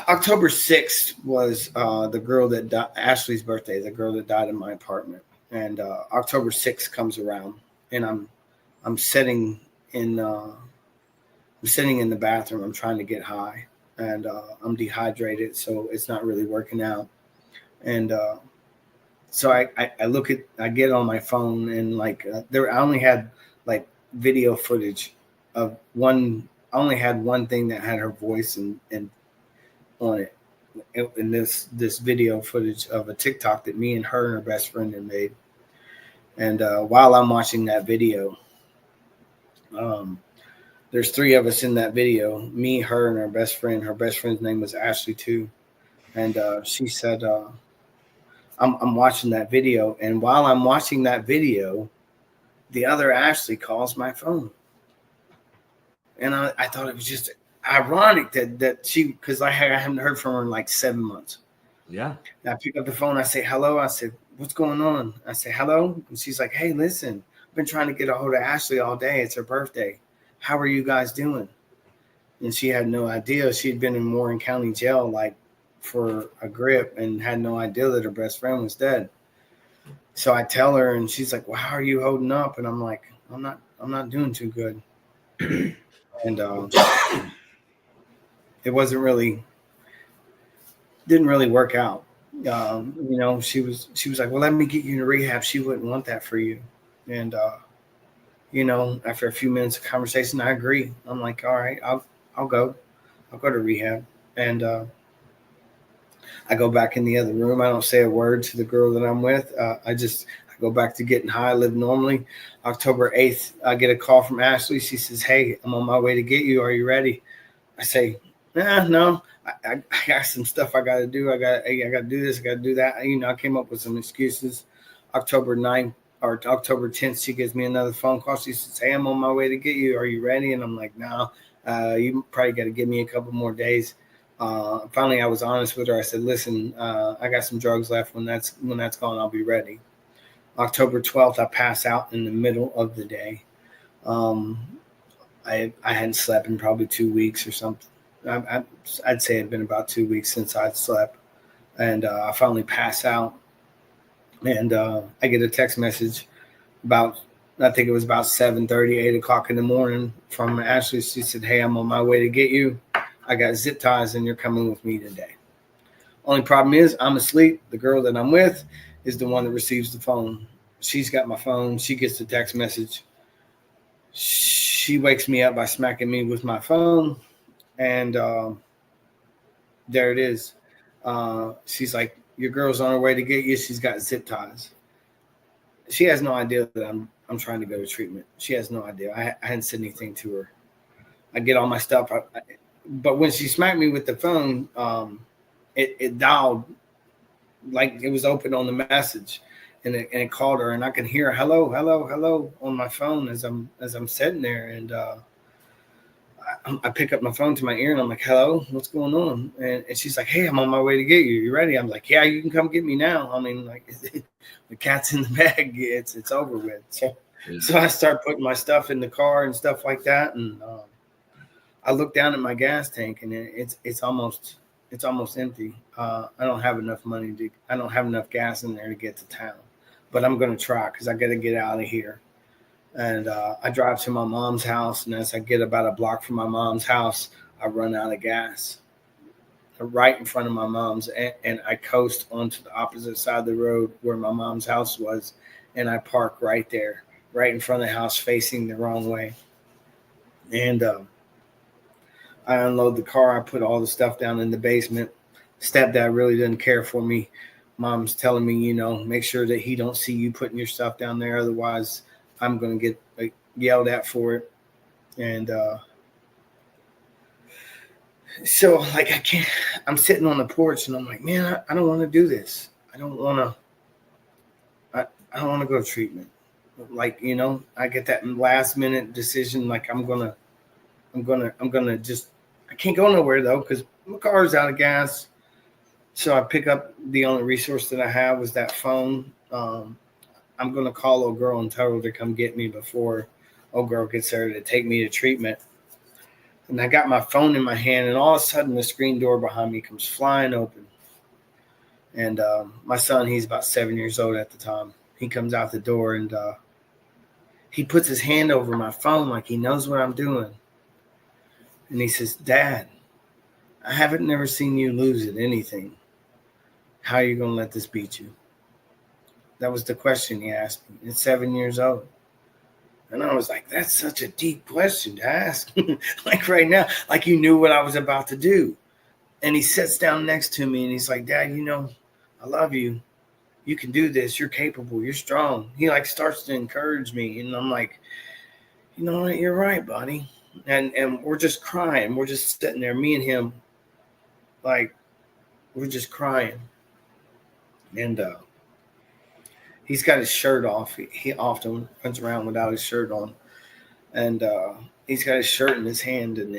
October 6th was the girl that died, Ashley's birthday, the girl that died in my apartment, and October 6th comes around, and I'm sitting in the bathroom. I'm trying to get high, and I'm dehydrated, so it's not really working out. And so I get on my phone, and like I only had like video footage of one. I only had one thing that had her voice and on it, in this video footage of a TikTok that me and her and her best friend had made. And while I'm watching that video, there's three of us in that video, me, her, and her best friend. Her best friend's name was Ashley too. And she said, I'm watching that video. And while I'm watching that video, the other Ashley calls my phone. And I thought it was just ironic that she, because I haven't heard from her in like 7 months. Yeah. And I pick up the phone. I say, hello. I said, what's going on? I say, hello. And she's like, hey, listen, I've been trying to get a hold of Ashley all day. It's her birthday. How are you guys doing? And she had no idea. She'd been in Warren County Jail like for a grip and had no idea that her best friend was dead. So I tell her, and she's like, well, how are you holding up? And I'm like, I'm not doing too good. And it didn't really work out. She was like, well, let me get you into rehab. She wouldn't want that for you. And after a few minutes of conversation, I agree. I'm like, all right, I'll go to rehab. And I go back in the other room. I don't say a word to the girl that I'm with. I go back to getting high, live normally. October 8th, I get a call from Ashley. She says, hey, I'm on my way to get you. Are you ready? I say, no. I got some stuff I got to do. I got to do this. I got to do that. I came up with some excuses. October 9th or October 10th, she gives me another phone call. She says, hey, I'm on my way to get you. Are you ready? And I'm like, no, you probably got to give me a couple more days. Finally, I was honest with her. I said, listen, I got some drugs left. When that's gone, I'll be ready. October 12th, I pass out in the middle of the day. I hadn't slept in probably 2 weeks or something. I'd say it'd been about 2 weeks since I'd slept. And I finally pass out. And I get a text message I think it was about 7:30, 8 o'clock in the morning from Ashley. She said, hey, I'm on my way to get you. I got zip ties and you're coming with me today. Only problem is I'm asleep. The girl that I'm with is the one that receives the phone. She's got my phone. She gets the text message. She wakes me up by smacking me with my phone. And there it is. She's like, your girl's on her way to get you. She's got zip ties. She has no idea that I'm trying to go to treatment. She has no idea. I hadn't said anything to her. I get all my stuff. But when she smacked me with the phone, it dialed like it was open on the message, and it called her, and I can hear hello, hello, hello on my phone as I'm sitting there, and I pick up my phone to my ear, and I'm like, hello, what's going on? And she's like, hey, I'm on my way to get you. You ready? I'm like, yeah, you can come get me now. I mean, like, the cat's in the bag. It's over with. So I start putting my stuff in the car and stuff like that, and I look down at my gas tank, and it's almost empty. I don't have enough I don't have enough gas in there to get to town, but I'm going to try because I got to get out of here. And I drive to my mom's house, and as I get about a block from my mom's house, I run out of gas right in front of my mom's, and I coast onto the opposite side of the road where my mom's house was, and I park right there, right in front of the house, facing the wrong way. And I unload the car. I put all the stuff down in the basement. Stepdad really doesn't care for me. Mom's telling me, make sure that he don't see you putting your stuff down there. Otherwise, I'm going to get yelled at for it. And so, like, I'm sitting on the porch, and I'm like, man, I don't want to do this. I don't want to go to treatment. Like, I get that last minute decision. Like, I'm gonna just, I can't go nowhere though, because my car's out of gas. So I pick up the only resource that I have was that phone. I'm going to call old girl and tell her to come get me before old girl gets there to take me to treatment. And I got my phone in my hand, and all of a sudden the screen door behind me comes flying open. And my son, he's about 7 years old at the time. He comes out the door, and he puts his hand over my phone like he knows what I'm doing. And he says, Dad, I haven't never seen you lose at anything. How are you going to let this beat you? That was the question he asked me at 7 years old. And I was like, that's such a deep question to ask. Like right now, like you knew what I was about to do. And he sits down next to me and he's like, Dad, I love you. You can do this. You're capable. You're strong. He like starts to encourage me. And I'm like, you know what? You're right, buddy. And we're just crying. We're just sitting there, me and him, like, we're just crying. And he's got his shirt off. He often runs around without his shirt on. And he's got his shirt in his hand, and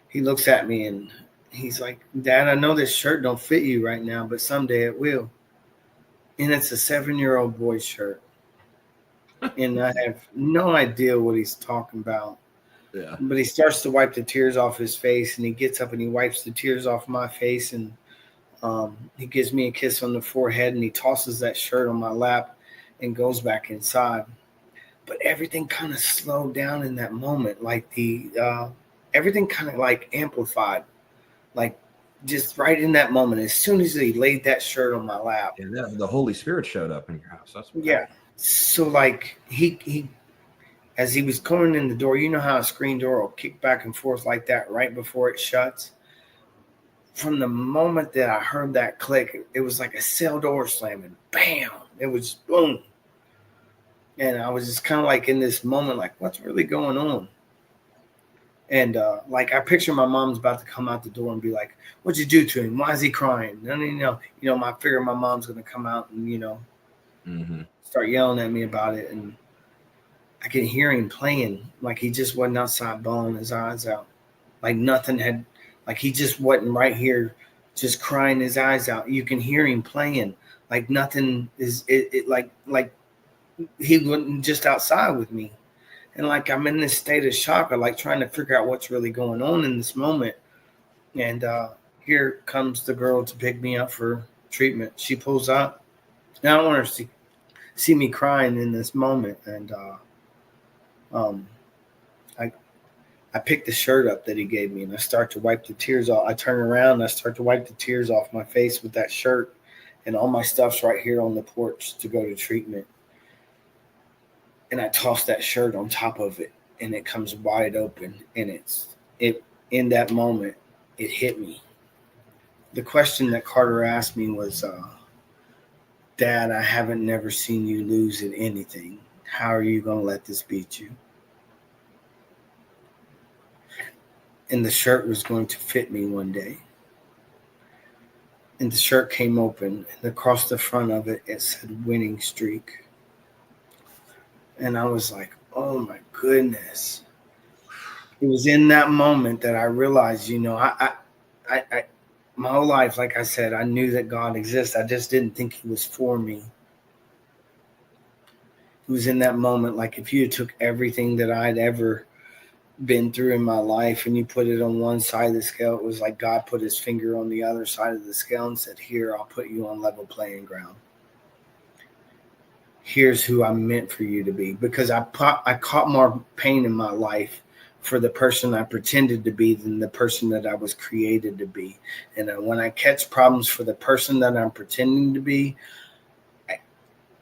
he looks at me and he's like, Dad, I know this shirt don't fit you right now, but someday it will. And it's a 7-year-old boy's shirt. And I have no idea what he's talking about. Yeah. But he starts to wipe the tears off his face, and he gets up and he wipes the tears off my face, and he gives me a kiss on the forehead, and he tosses that shirt on my lap and goes back inside. but everything kind of slowed down in that moment. Like everything kind of like amplified, like just right in that moment. As soon as he laid that shirt on my lap, the Holy Spirit showed up in your house. That's what yeah. So like he as he was going in the door, you know how a screen door will kick back and forth like that right before it shuts. From the moment that I heard that click, it was like a cell door slamming. Bam! It was boom. And I was just kind of like in this moment, like, what's really going on? And like I picture my mom's about to come out the door and be like, "What'd you do to him? Why is he crying?" And I figure my mom's gonna come out and start yelling at me about it. And I can hear him playing, like he just wasn't outside bawling his eyes out, like nothing had, like he just wasn't right here, just crying his eyes out. You can hear him playing, like nothing is like he wasn't just outside with me. And like I'm in this state of shock, of like trying to figure out what's really going on in this moment. And here comes the girl to pick me up for treatment. She pulls up. Now I don't want her to see me crying in this moment. And I pick the shirt up that he gave me, and I start to wipe the tears off. I turn around and I start to wipe the tears off my face with that shirt, and all my stuff's right here on the porch to go to treatment. And I toss that shirt on top of it, and it comes wide open. And it in that moment, it hit me. The question that Carter asked me was, "Dad, I haven't never seen you lose at anything. How are you going to let this beat you?" And the shirt was going to fit me one day. And the shirt came open, and across the front of it, it said "winning streak." And I was like, oh my goodness. It was in that moment that I realized, I my whole life, like I said, I knew that God exists. I just didn't think he was for me. It was in that moment, like if you took everything that I'd ever been through in my life and you put it on one side of the scale, it was like God put his finger on the other side of the scale and said, "Here, I'll put you on level playing ground. Here's who I'm meant for you to be." Because I caught more pain in my life for the person I pretended to be than the person that I was created to be. And when I catch problems for the person that I'm pretending to be, I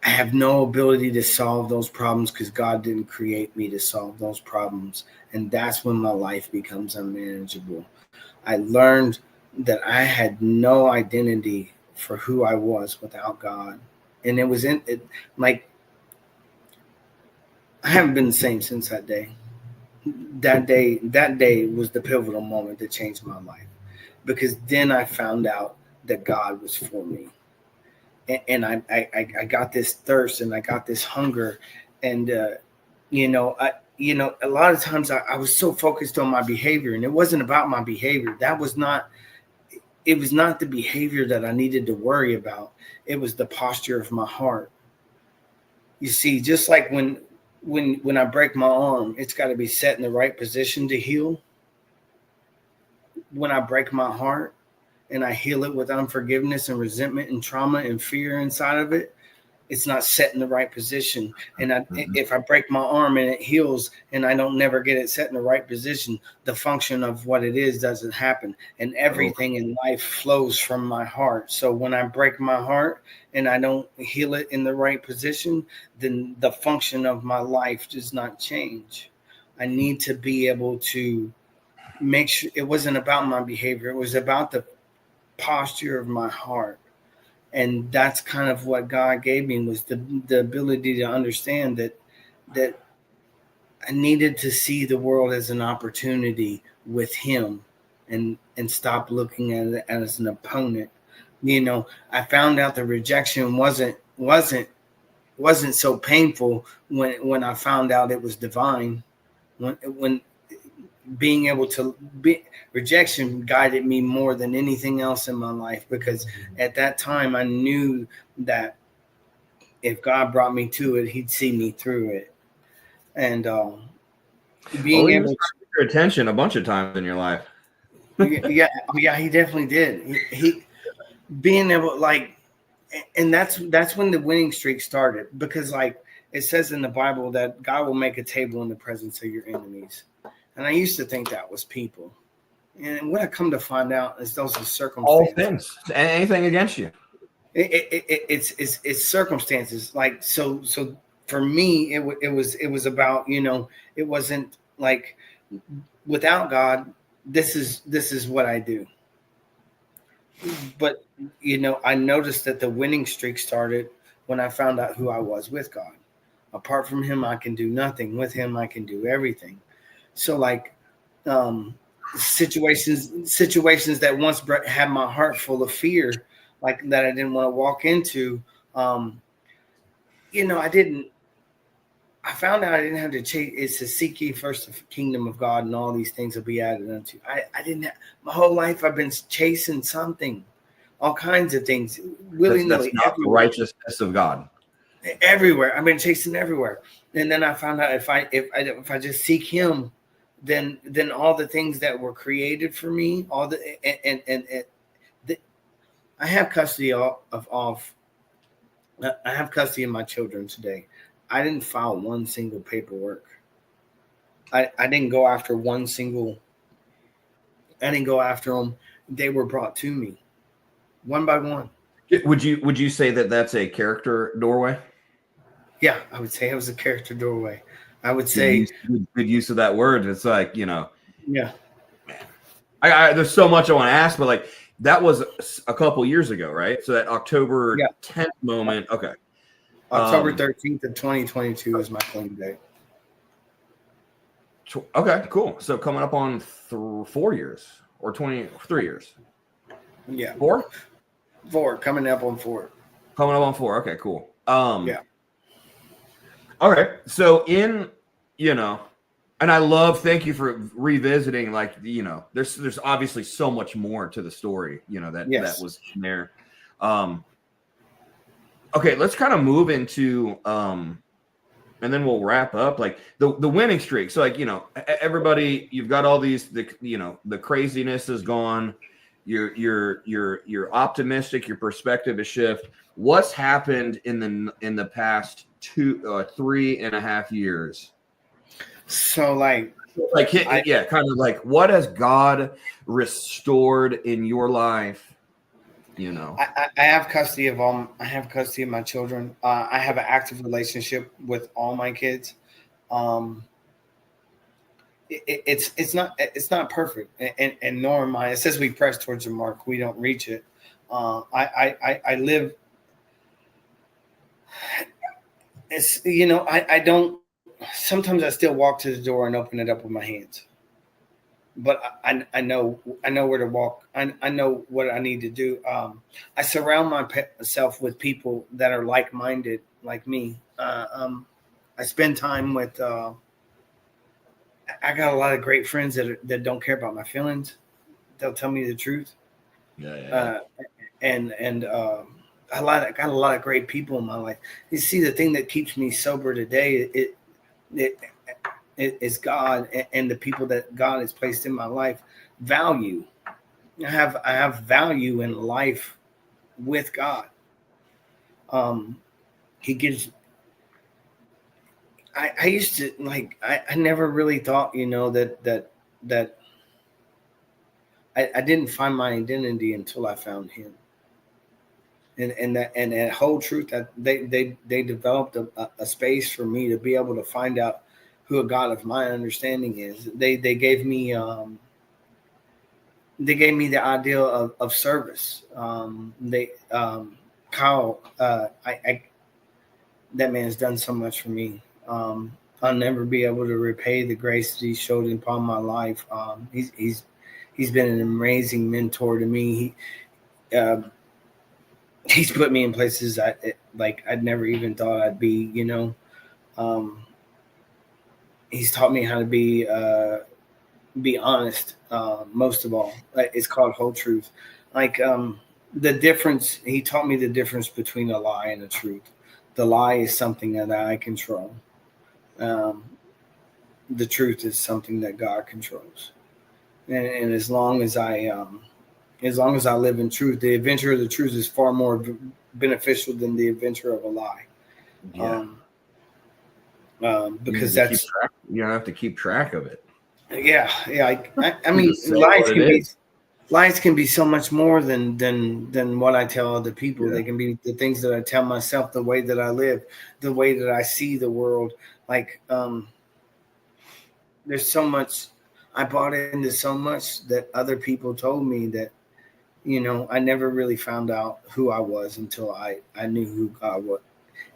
have no ability to solve those problems because God didn't create me to solve those problems. And that's when my life becomes unmanageable. I learned that I had no identity for who I was without God. And it was like, I haven't been the same since that day. That day was the pivotal moment that changed my life, because then I found out that God was for me. And I got this thirst and I got this hunger. And, a lot of times I was so focused on my behavior, and it wasn't about my behavior. It was not the behavior that I needed to worry about. It was the posture of my heart. You see, just like when I break my arm, it's got to be set in the right position to heal. When I break my heart and I heal it with unforgiveness and resentment and trauma and fear inside of it, it's not set in the right position. And if I break my arm and it heals and I don't never get it set in the right position, the function of what it is doesn't happen. And everything in life flows from my heart. So when I break my heart and I don't heal it in the right position, then the function of my life does not change. I need to be able to make sure it wasn't about my behavior. It was about the posture of my heart. And that's kind of what God gave me, was the ability to understand that I needed to see the world as an opportunity with him and stop looking at it as an opponent. I found out the rejection wasn't so painful when I found out it was divine. When being able to be, rejection guided me more than anything else in my life, because at that time I knew that if God brought me to it, he'd see me through it. And being able to get your attention a bunch of times in your life. yeah, he definitely did. He being able, like, and that's when the winning streak started, because like it says in the Bible that God will make a table in the presence of your enemies. And I used to think that was people. And what I come to find out is those are circumstances. All things, anything against you. It's circumstances. Like, so for me, it was about, it wasn't like without God, this is what I do. But, I noticed that the winning streak started when I found out who I was with God. Apart from him, I can do nothing. With him, I can do everything. So like situations that once had my heart full of fear, like that I didn't want to walk into, I found out I didn't have to chase. It's to seek ye first the kingdom of God, and all these things will be added unto you. I didn't have, my whole life I've been chasing something, all kinds of things, willy-nilly. That's not the righteousness of God. Everywhere. I've been chasing everywhere. And then I found out if I just seek him, then all the things that were created for me, all the I have custody of I have custody of my children today. I didn't file one single paperwork. I didn't go after one single. I didn't go after them. They were brought to me, one by one. Would you say that that's a character doorway? Yeah, I would say it was a character doorway. I would say good use of that word. It's like, yeah. Man, I there's so much I want to ask, but like that was a couple years ago, right? So that October 10th moment. Okay. October 13th of 2022 is my claim date. Okay, cool. So coming up on 4 years or 23 years. Yeah. 4? 4. Coming up on 4. Coming up on 4. Okay, cool. Yeah. All right. So and thank you for revisiting, like, there's obviously so much more to the story, that was in there. Okay, let's kind of move into and then we'll wrap up like the winning streak. So like, everybody, you've got all these, the craziness is gone. You're optimistic, your perspective is shift. What's happened in the past 3.5 years? So kind of like, what has God restored in your life? I have custody of I have custody of my children. I have an active relationship with all my kids. It's not perfect, and nor am I. It says we press towards the mark, we don't reach it. I live. It's I don't. Sometimes I still walk to the door and open it up with my hands. But I know where to walk. I know what I need to do. I surround myself with people that are like-minded, like me. I spend time with. I got a lot of great friends that don't care about my feelings. They'll tell me the truth. Yeah. And got a lot of great people in my life. You see, the thing that keeps me sober today, it is God and the people that God has placed in my life. Value. I have value in life with God. He gives. I used to I never really thought that I didn't find my identity until I found him. And that whole truth that they developed a space for me to be able to find out who a God of my understanding is. They gave me the idea of service. Kyle, that man's done so much for me. I'll never be able to repay the grace that he showed upon my life. He's been an amazing mentor to me. He's put me in places I'd never even thought I'd be. He's taught me how to be honest. Most of all, it's called whole truth. The difference. He taught me the difference between a lie and a truth. The lie is something that I control. The truth is something that God controls. And as long as I live in truth, the adventure of the truth is far more beneficial than the adventure of a lie. Yeah. because you don't have to keep track of it. Yeah. I mean, lies can be so much more than what I tell other people. Yeah. They can be the things that I tell myself, the way that I live, the way that I see the world. Like, there's so much. I bought into so much that other people told me that, I never really found out who I was until I knew who God was.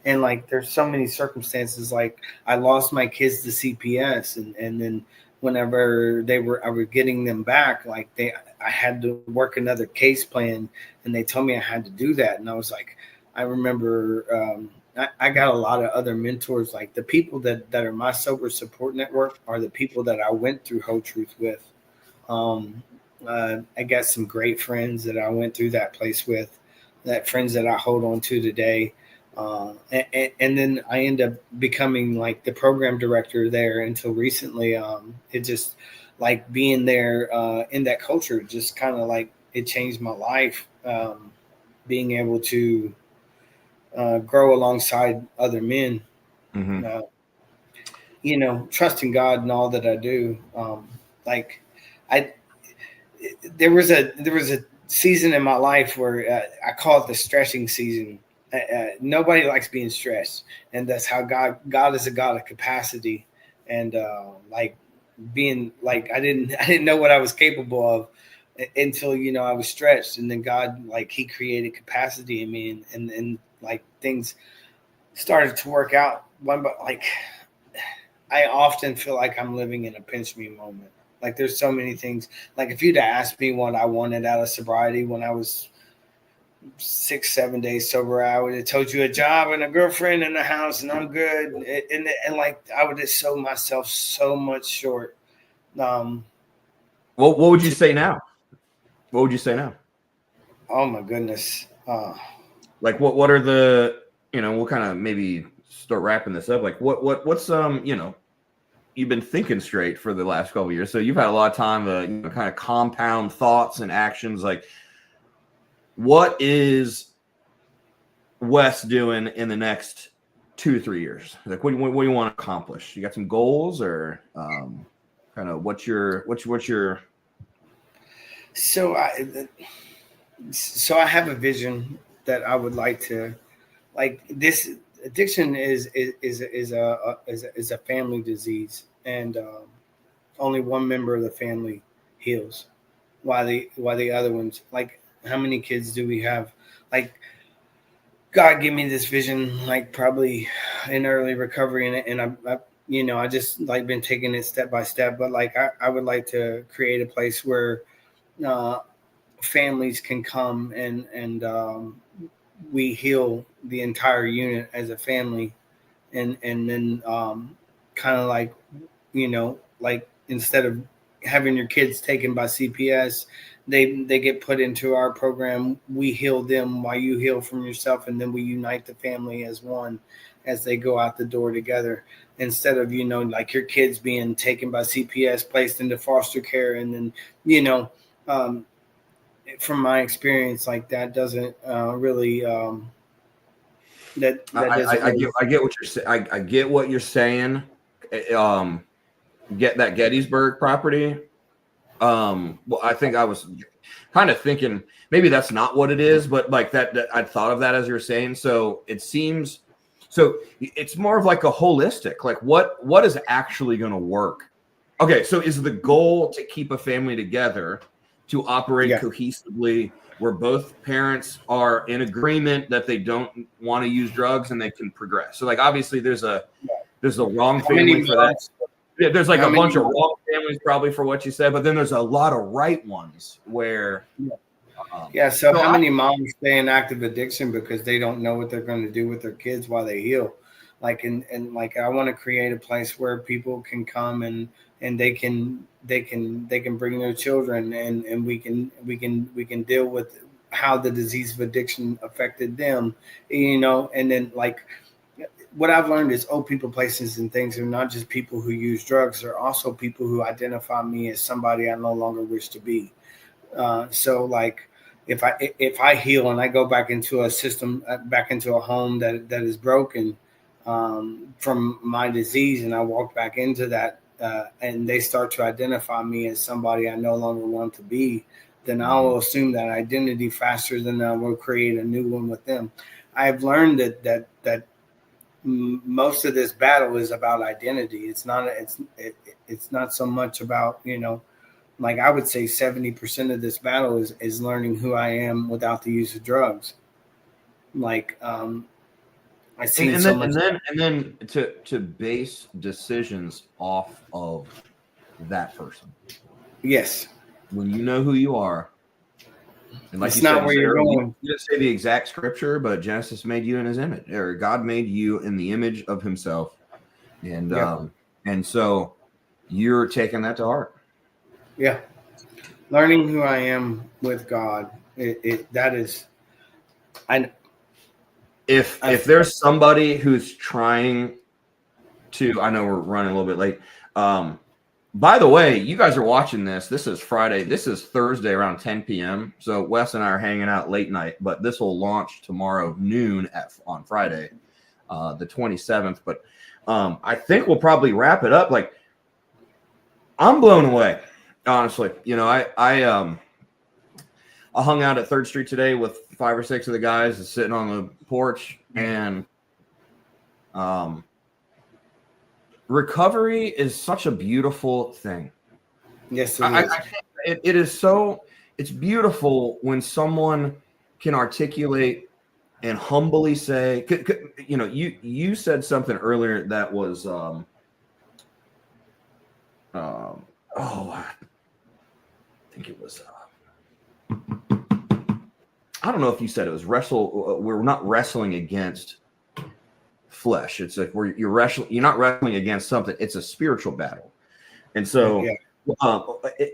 And like, there's so many circumstances. Like, I lost my kids to CPS, and then whenever I was getting them back, like I had to work another case plan, and they told me I had to do that. And I was like, I remember, I got a lot of other mentors. Like, the people that are my sober support network are the people that I went through Whole Truth with. I got some great friends that I went through that place with, that friends that I hold on to today. And then I end up becoming like the program director there until recently. It just, like, being there in that culture, just kind of like, it changed my life. Being able to grow alongside other men, trusting God in all that I do. There was a season in my life where I call it the stressing season. Nobody likes being stressed, and that's how God is a God of capacity, and like, being like, I didn't know what I was capable of until I was stretched, and then God, like, He created capacity in me, and like, things started to work out one, but like, I often feel like I'm living in a pinch me moment. Like, there's so many things. Like, if you'd asked me what I wanted out of sobriety when I was 6-7 days sober, I would have told you a job and a girlfriend and a house, and I'm good. And like, I would have sold myself so much short. What would you say now? What would you say now? Oh my goodness. Like, what are the, we'll kind of maybe start wrapping this up. Like, what's you've been thinking straight for the last couple of years, so you've had a lot of time to kind of compound thoughts and actions. Like, what is Wes doing in the next 2 to 3 years? Like, what do you want to accomplish? You got some goals, or kind of what's your So I have a vision that I would like to, like, this addiction is a family disease, and only one member of the family heals, while the other ones, like, how many kids do we have? Like, God gave me this vision, like, probably in early recovery, and I just, like, been taking it step by step. But like, I would like to create a place where families can come and we heal the entire unit as a family, and then kind of like, like, instead of having your kids taken by CPS, they get put into our program. We heal them while you heal from yourself, and then we unite the family as one as they go out the door together, instead of like, your kids being taken by CPS, placed into foster care, and then from my experience, like, that doesn't really that doesn't really... I get what you're saying. I get what you're saying. Get that Gettysburg property. Well, I think I was kind of thinking maybe that's not what it is, but like that I'd thought of that as you're saying. So it seems, so it's more of like a holistic, like what is actually going to work? Okay, so is the goal to keep a family together, to operate cohesively, where both parents are in agreement that they don't want to use drugs and they can progress? So like, obviously there's a wrong family for that. Yeah, there's like a bunch of wrong families probably for what you said, but then there's a lot of right ones where so how many moms stay in active addiction because they don't know what they're going to do with their kids while they heal? Like, and like, I want to create a place where people can come and they can bring their children, and we can deal with how the disease of addiction affected them, and then, like, what I've learned is old people, places, and things are not just people who use drugs. They're also people who identify me as somebody I no longer wish to be. So like, if I heal and I go back into a system, back into a home that is broken, from my disease, and I walk back into that, and they start to identify me as somebody I no longer want to be, then I will assume that identity faster than I will create a new one with them. I've learned that most of this battle is about identity. It's not so much about, like I would say 70% of this battle is learning who I am without the use of drugs. Like I see so much. And then to base decisions off of that person. Yes. When you know who you are, and like it's you not said, where you're going. You didn't say the exact scripture, but Genesis made you in His image, or God made you in the image of Himself, and and so you're taking that to heart. Yeah, learning who I am with God. That is, If there's somebody who's trying to, I know we're running a little bit late. By the way, you guys are watching this. This is Friday. This is Thursday around 10 p.m. So Wes and I are hanging out late night, but this will launch tomorrow noon on Friday, the 27th. But I think we'll probably wrap it up. Like, I'm blown away, honestly. I hung out at 3rd Street today with 5 or 6 of the guys sitting on the porch, and recovery is such a beautiful thing. Yes, it is. It is so. It's beautiful when someone can articulate and humbly say, you said something earlier that was, I think it was. I don't know if you said it was we're not wrestling against flesh. It's like you're not wrestling against something. It's a spiritual battle. And so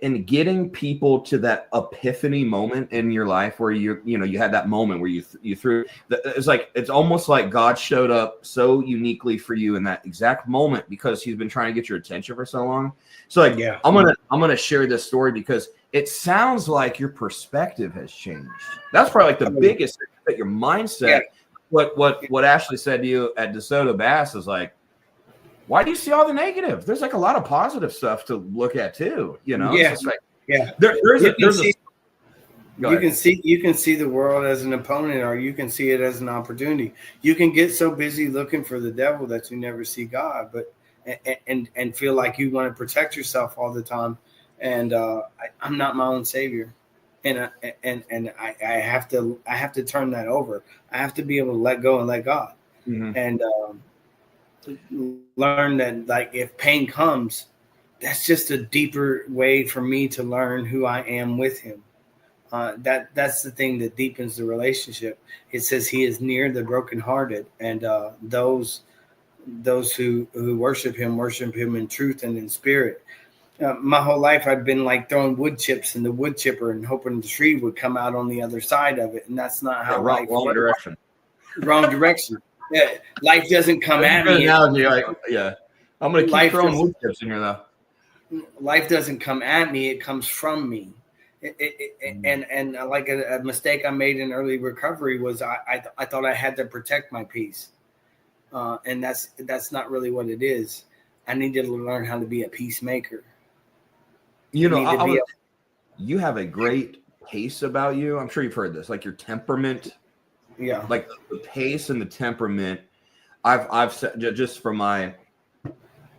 in getting people to that epiphany moment in your life where you had that moment where you threw, it's almost like God showed up so uniquely for you in that exact moment because He's been trying to get your attention for so long. So I'm going to share this story because it sounds like your perspective has changed. That's probably like the biggest thing, that your mindset. Yeah. What Ashley said to you at DeSoto Bass is like, why do you see all the negative? There's like a lot of positive stuff to look at too. Yeah. It's like, yeah. You can see the world as an opponent, or you can see it as an opportunity. You can get so busy looking for the devil that you never see God, but and feel like you want to protect yourself all the time. And I'm not my own savior. And I have to turn that over. I have to be able to let go and let God, and learn that, like, if pain comes, that's just a deeper way for me to learn who I am with Him. That's the thing that deepens the relationship. It says He is near the brokenhearted, and those who worship Him in truth and in spirit. My whole life, I've been like throwing wood chips in the wood chipper and hoping the tree would come out on the other side of it. And that's not how life wrong direction. Wrong direction. Yeah, life doesn't come at me. Analogy, I'm going to keep throwing wood chips in here, though. Life doesn't come at me; it comes from me. And like a mistake I made in early recovery was I thought I had to protect my peace, and that's not really what it is. I needed to learn how to be a peacemaker. You have a great pace about you. I'm sure you've heard this, like your temperament. Yeah. Like the pace and the temperament. I've said, just from my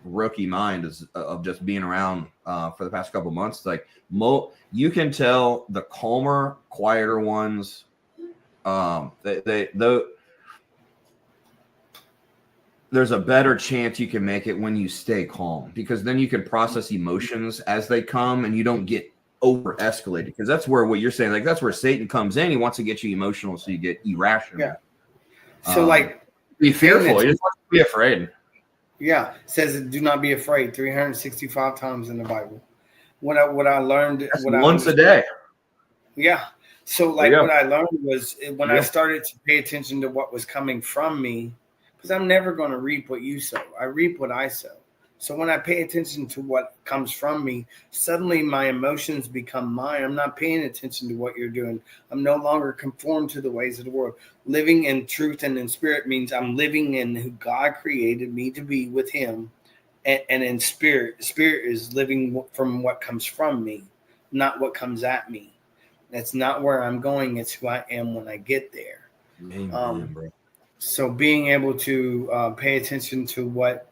rookie mind of just being around for the past couple of months, like you can tell the calmer, quieter ones. There's a better chance you can make it when you stay calm, because then you can process emotions as they come and you don't get over escalated, because that's where what you're saying, like that's where Satan comes in. He wants to get you emotional so you get irrational. Yeah. So be fearful. You just want to be afraid. Yeah. It says do not be afraid 365 times in the Bible. What I learned once a day. Yeah. So what I learned was when I started to pay attention to what was coming from me, because I'm never going to reap what you sow. I reap what I sow. So when I pay attention to what comes from me, suddenly my emotions become mine. I'm not paying attention to what you're doing. I'm no longer conformed to the ways of the world. Living in truth and in spirit means I'm living in who God created me to be with him. And in spirit, spirit is living from what comes from me, not what comes at me. That's not where I'm going. It's who I am when I get there. Amen, bro. So being able to pay attention to what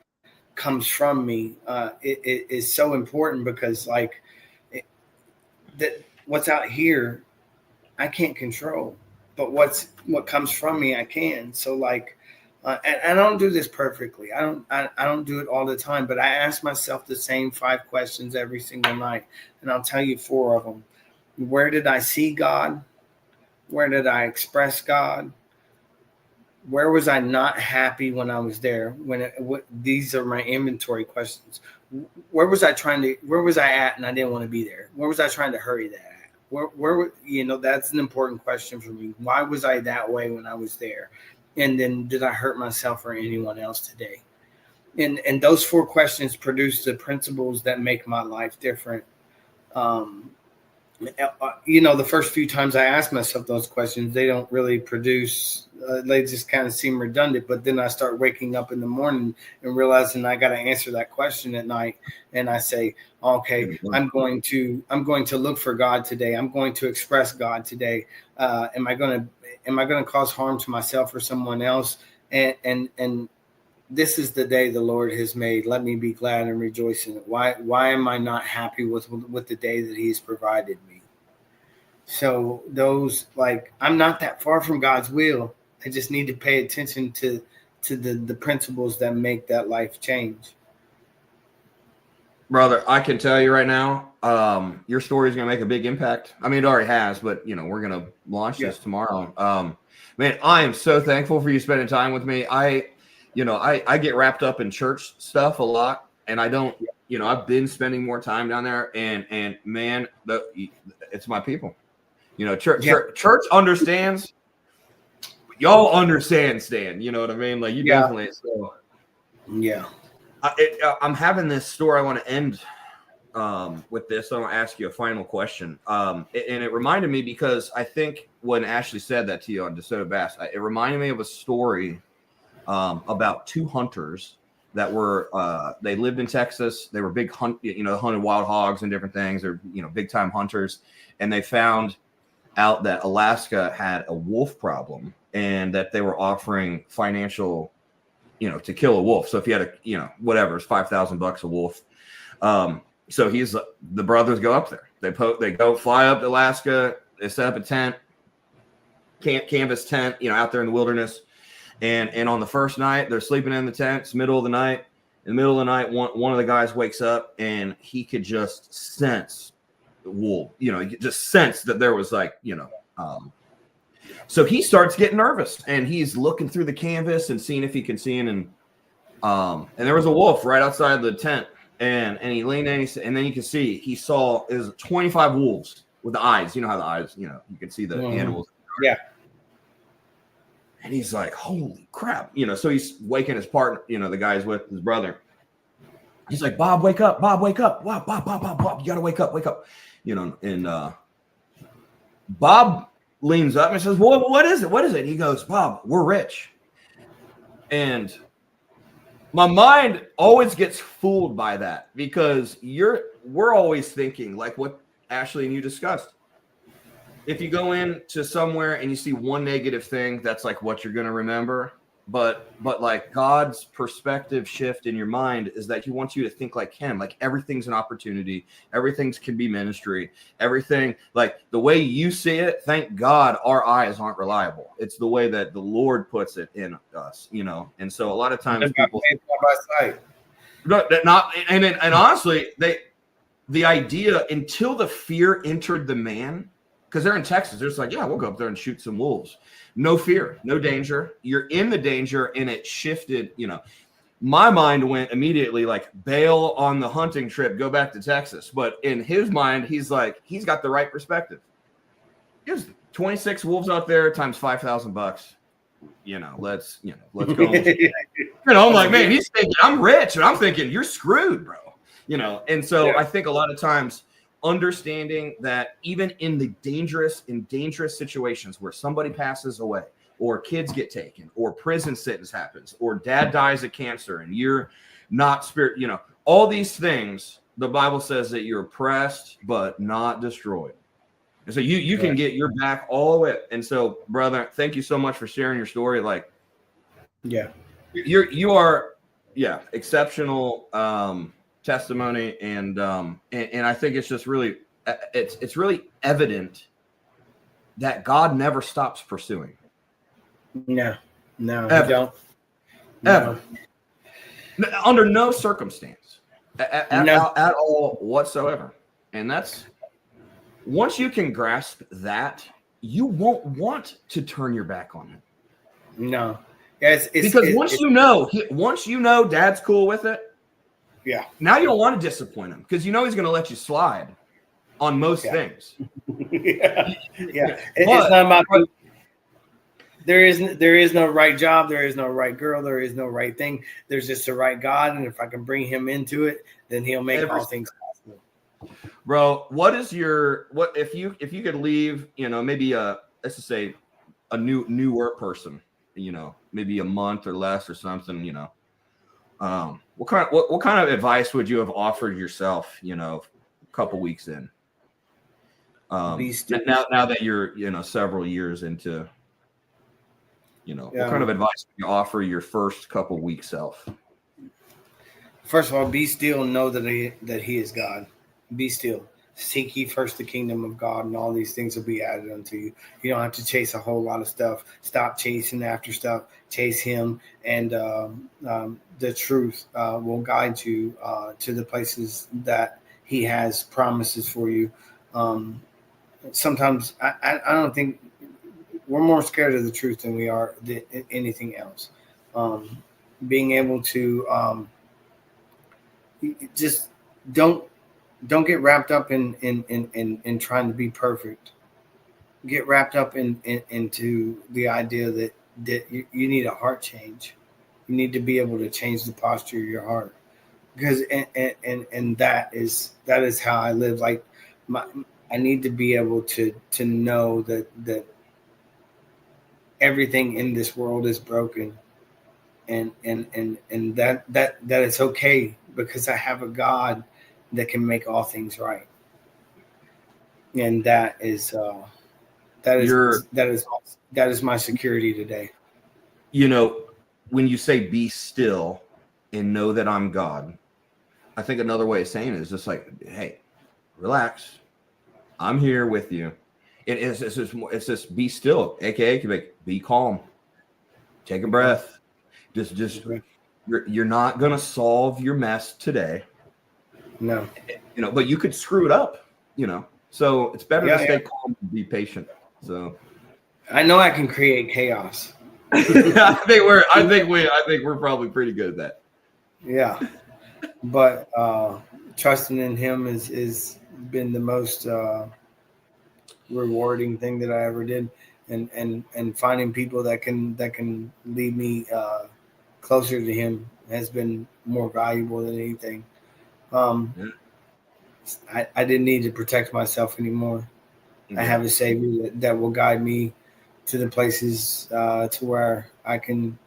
comes from me it is so important, because like that what's out here I can't control, but what comes from me I can. So like and I don't do this perfectly. I don't do it all the time, but I ask myself the same 5 questions every single night, and I'll tell you 4 of them. Where did I see God? Where did I express God? Where was I not happy when I was there? These are my inventory questions. Where was I at and I didn't want to be there? Where was I trying to hurry that at? Where that's an important question for me. Why was I that way when I was there? And then did I hurt myself or anyone else today? And those 4 questions produce the principles that make my life different. The first few times I ask myself those questions, they don't really produce, they just kind of seem redundant. But then I start waking up in the morning and realizing I got to answer that question at night. And I say, okay, I'm going to look for God today. I'm going to express God today. Am I going to cause harm to myself or someone else? And this is the day the Lord has made. Let me be glad and rejoice in it. Why am I not happy with the day that he's provided me? So those, like, I'm not that far from God's will. I just need to pay attention to the principles that make that life change. Brother, I can tell you right now, your story is going to make a big impact. I mean, it already has, but we're going to launch this tomorrow. Man, I am so thankful for you spending time with me. I get wrapped up in church stuff a lot, and I don't, I've been spending more time down there, and man, it's my people. Church understands. Y'all understand, Stan. You know what I mean? Like, you definitely. So, yeah. I'm having this story I want to end with this. So I'm going to ask you a final question. And it reminded me, because I think when Ashley said that to you on DeSoto Bass, it reminded me of a story about 2 hunters that were they lived in Texas. They were big hunted wild hogs and different things. They're big time hunters, and they found out that Alaska had a wolf problem, and that they were offering financial, to kill a wolf. So if you had whatever, it's $5,000 a wolf. So the brothers go up there. They go fly up to Alaska. They set up a tent, canvas tent, out there in the wilderness. And on the first night, they're sleeping in the tent. It's middle of the night. In the middle of the night, one of the guys wakes up, and he could just sense the wolf. Just sense that there was so he starts getting nervous, and he's looking through the canvas and seeing if he can see it. And there was a wolf right outside the tent, and he leaned in, and then you can see he saw is 25 wolves with the eyes. You know how the eyes, you can see the animals. Yeah. And he's like, holy crap. So he's waking his partner, the guy's with his brother. He's like, Bob, wake up. Bob, wake up. Wow, Bob, you got to wake up. And Bob leans up and says, well, what is it? What is it? He goes, Bob, we're rich. And my mind always gets fooled by that, because we're always thinking like what Ashley and you discussed. If you go into somewhere and you see one negative thing, that's like what you're going to remember. But like God's perspective shift in your mind is that he wants you to think like him. Like everything's an opportunity. Everything can be ministry. Everything, like the way you see it, thank God our eyes aren't reliable. It's the way that the Lord puts it in us, And so a lot of times people and honestly, the idea, until the fear entered the man, because they're in Texas, they're just like, yeah, we'll go up there and shoot some wolves. No fear, no danger. You're in the danger, and it shifted. My mind went immediately like, bail on the hunting trip, go back to Texas. But in his mind, he's like, he's got the right perspective. There's 26 wolves out there times $5,000. Let's go. I'm like, man, he's thinking I'm rich, and I'm thinking you're screwed, bro. And so I think a lot of times understanding that even in dangerous situations where somebody passes away, or kids get taken, or prison sentence happens, or dad dies of cancer, and you're not all these things, the Bible says that you're oppressed but not destroyed. And so you can get your back all the way. And so, brother, thank you so much for sharing your story. Like, you are exceptional testimony, and I think it's just really it's really evident that God never stops pursuing. No, ever. You don't. Ever. No. Under no circumstance at all whatsoever. And that's, once you can grasp that, you won't want to turn your back on him. No. Because once you know dad's cool with it, now you don't want to disappoint him, because he's going to let you slide on most things. It's not about there is no right job, there is no right girl, there is no right thing. There's just the right God, and if I can bring him into it, then he'll make all things possible. Bro, what if you could leave, maybe let's just say a newer person, maybe a month or less or something, what kind of advice would you have offered yourself, a couple weeks in? Now that you're, several years into, what kind of advice would you offer your first couple weeks self? First of all, be still and know that he is God. Be still. Seek ye first the kingdom of God, and all these things will be added unto you. You don't have to chase a whole lot of stuff. Stop chasing after stuff. Chase him, and the truth will guide you to the places that he has promises for you. Sometimes I don't think we're more scared of the truth than we are anything else. Being able to just don't get wrapped up in trying to be perfect. Get wrapped up into the idea that you need a heart change. You need to be able to change the posture of your heart, because and that is how I live. Like I need to be able to know that everything in this world is broken, and that it's okay, because I have a God that can make all things right. And that is my security today. When you say be still and know that I'm God, I think another way of saying it is just like, hey, relax. I'm here with you. It's just be still, aka be calm. Take a breath. Just you're not gonna solve your mess today. No. But you could screw it up, So it's better to stay calm and be patient. So I know I can create chaos. I think we're probably pretty good at that. Yeah. But trusting in him is been the most rewarding thing that I ever did, and finding people that can lead me closer to him has been more valuable than anything. I didn't need to protect myself anymore. I have a Savior that will guide me to the places to where I can.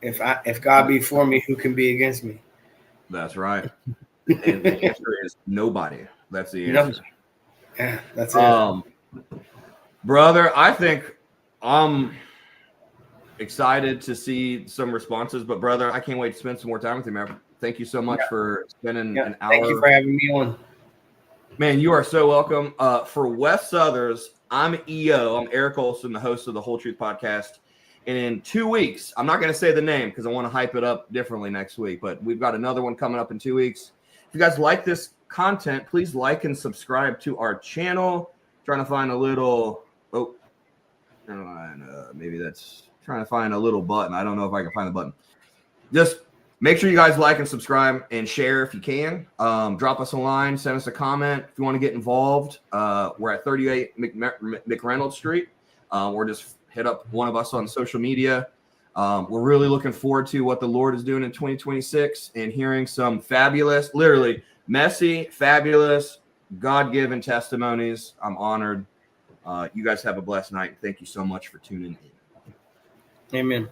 If God be for me, who can be against me? That's right. And the answer is nobody. That's the answer. Yeah, that's it. Brother, I think I'm excited to see some responses, but brother, I can't wait to spend some more time with you, man. Thank you so much for spending an hour. Thank you for having me on. Man, you are so welcome. For Wes Southers, I'm EO. I'm Eric Olson, the host of the Whole Truth Podcast. And in 2 weeks, I'm not going to say the name because I want to hype it up differently next week, but we've got another one coming up in 2 weeks. If you guys like this content, please like and subscribe to our channel. Trying to find a little, maybe that's trying to find a little button. I don't know if I can find the button. Just make sure you guys like and subscribe and share if you can. Drop us a line, send us a comment if you want to get involved. We're at 38 McReynolds Street. We're just hit up one of us on social media. We're really looking forward to what the Lord is doing in 2026 and hearing some fabulous, literally messy, fabulous, God-given testimonies. I'm honored. You guys have a blessed night. Thank you so much for tuning in. Amen.